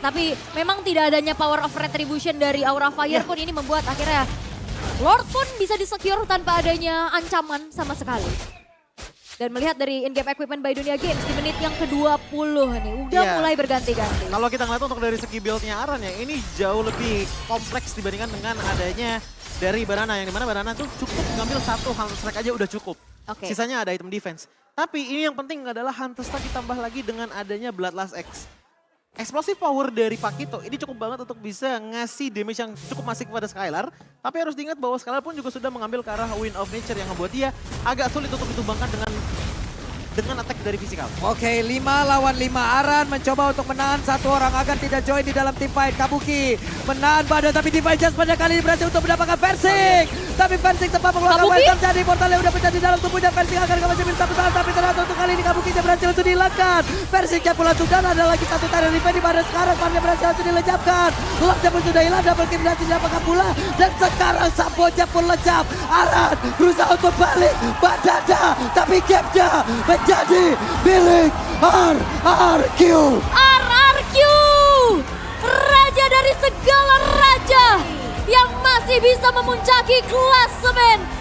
Tapi memang tidak adanya power of retribution dari Aura Fire pun ini membuat akhirnya Lord pun bisa disecure tanpa adanya ancaman sama sekali. Dan melihat dari in-game equipment by Dunia Games di menit yang ke-20 nih, udah mulai berganti-ganti. Kalau kita ngeliat untuk dari segi build-nya Aran ya, ini jauh lebih kompleks dibandingkan dengan adanya dari Banana. Yang dimana Banana tuh cukup ngambil satu Hunter Strike aja udah cukup. Oke. Sisanya ada item defense. Tapi ini yang penting adalah Hunter Strike ditambah lagi dengan adanya Bloodlust X. Explosive power dari Pakito ini cukup banget untuk bisa ngasih damage yang cukup masif kepada Skylar. Tapi harus diingat bahwa Skylar pun juga sudah mengambil ke arah Wind of Nature yang membuat dia agak sulit untuk ditumbangkan dengan attack dari fisikal. Oke, 5 lawan 5. Aran mencoba untuk menahan satu orang agar tidak join di dalam team fight. Kabuki menahan Badan tapi Divine Just pada kali ini berhasil untuk mendapatkan Versing. Tapi Versing sempat mengeluarkan Kabuki? Wild terjadi. Portalnya udah pecah di dalam tubuhnya. Versing akan masih bisa bertahan tapi ternyata untuk kali ini Kabuki berhasil untuk dihilangkan. Versing jatuh langsung dan ada lagi satu tarian replay di mana sekarang Farmnya berhasil untuk dilecapkan. Locknya pun sudah hilang, double kill berhasil didapatkan pula. Dan sekarang Sampoja pun lecap. Aran berusaha untuk balik. Badada tapi gapnya menjadi milik RRQ. RRQ, raja dari segala raja yang masih bisa memuncaki klasemen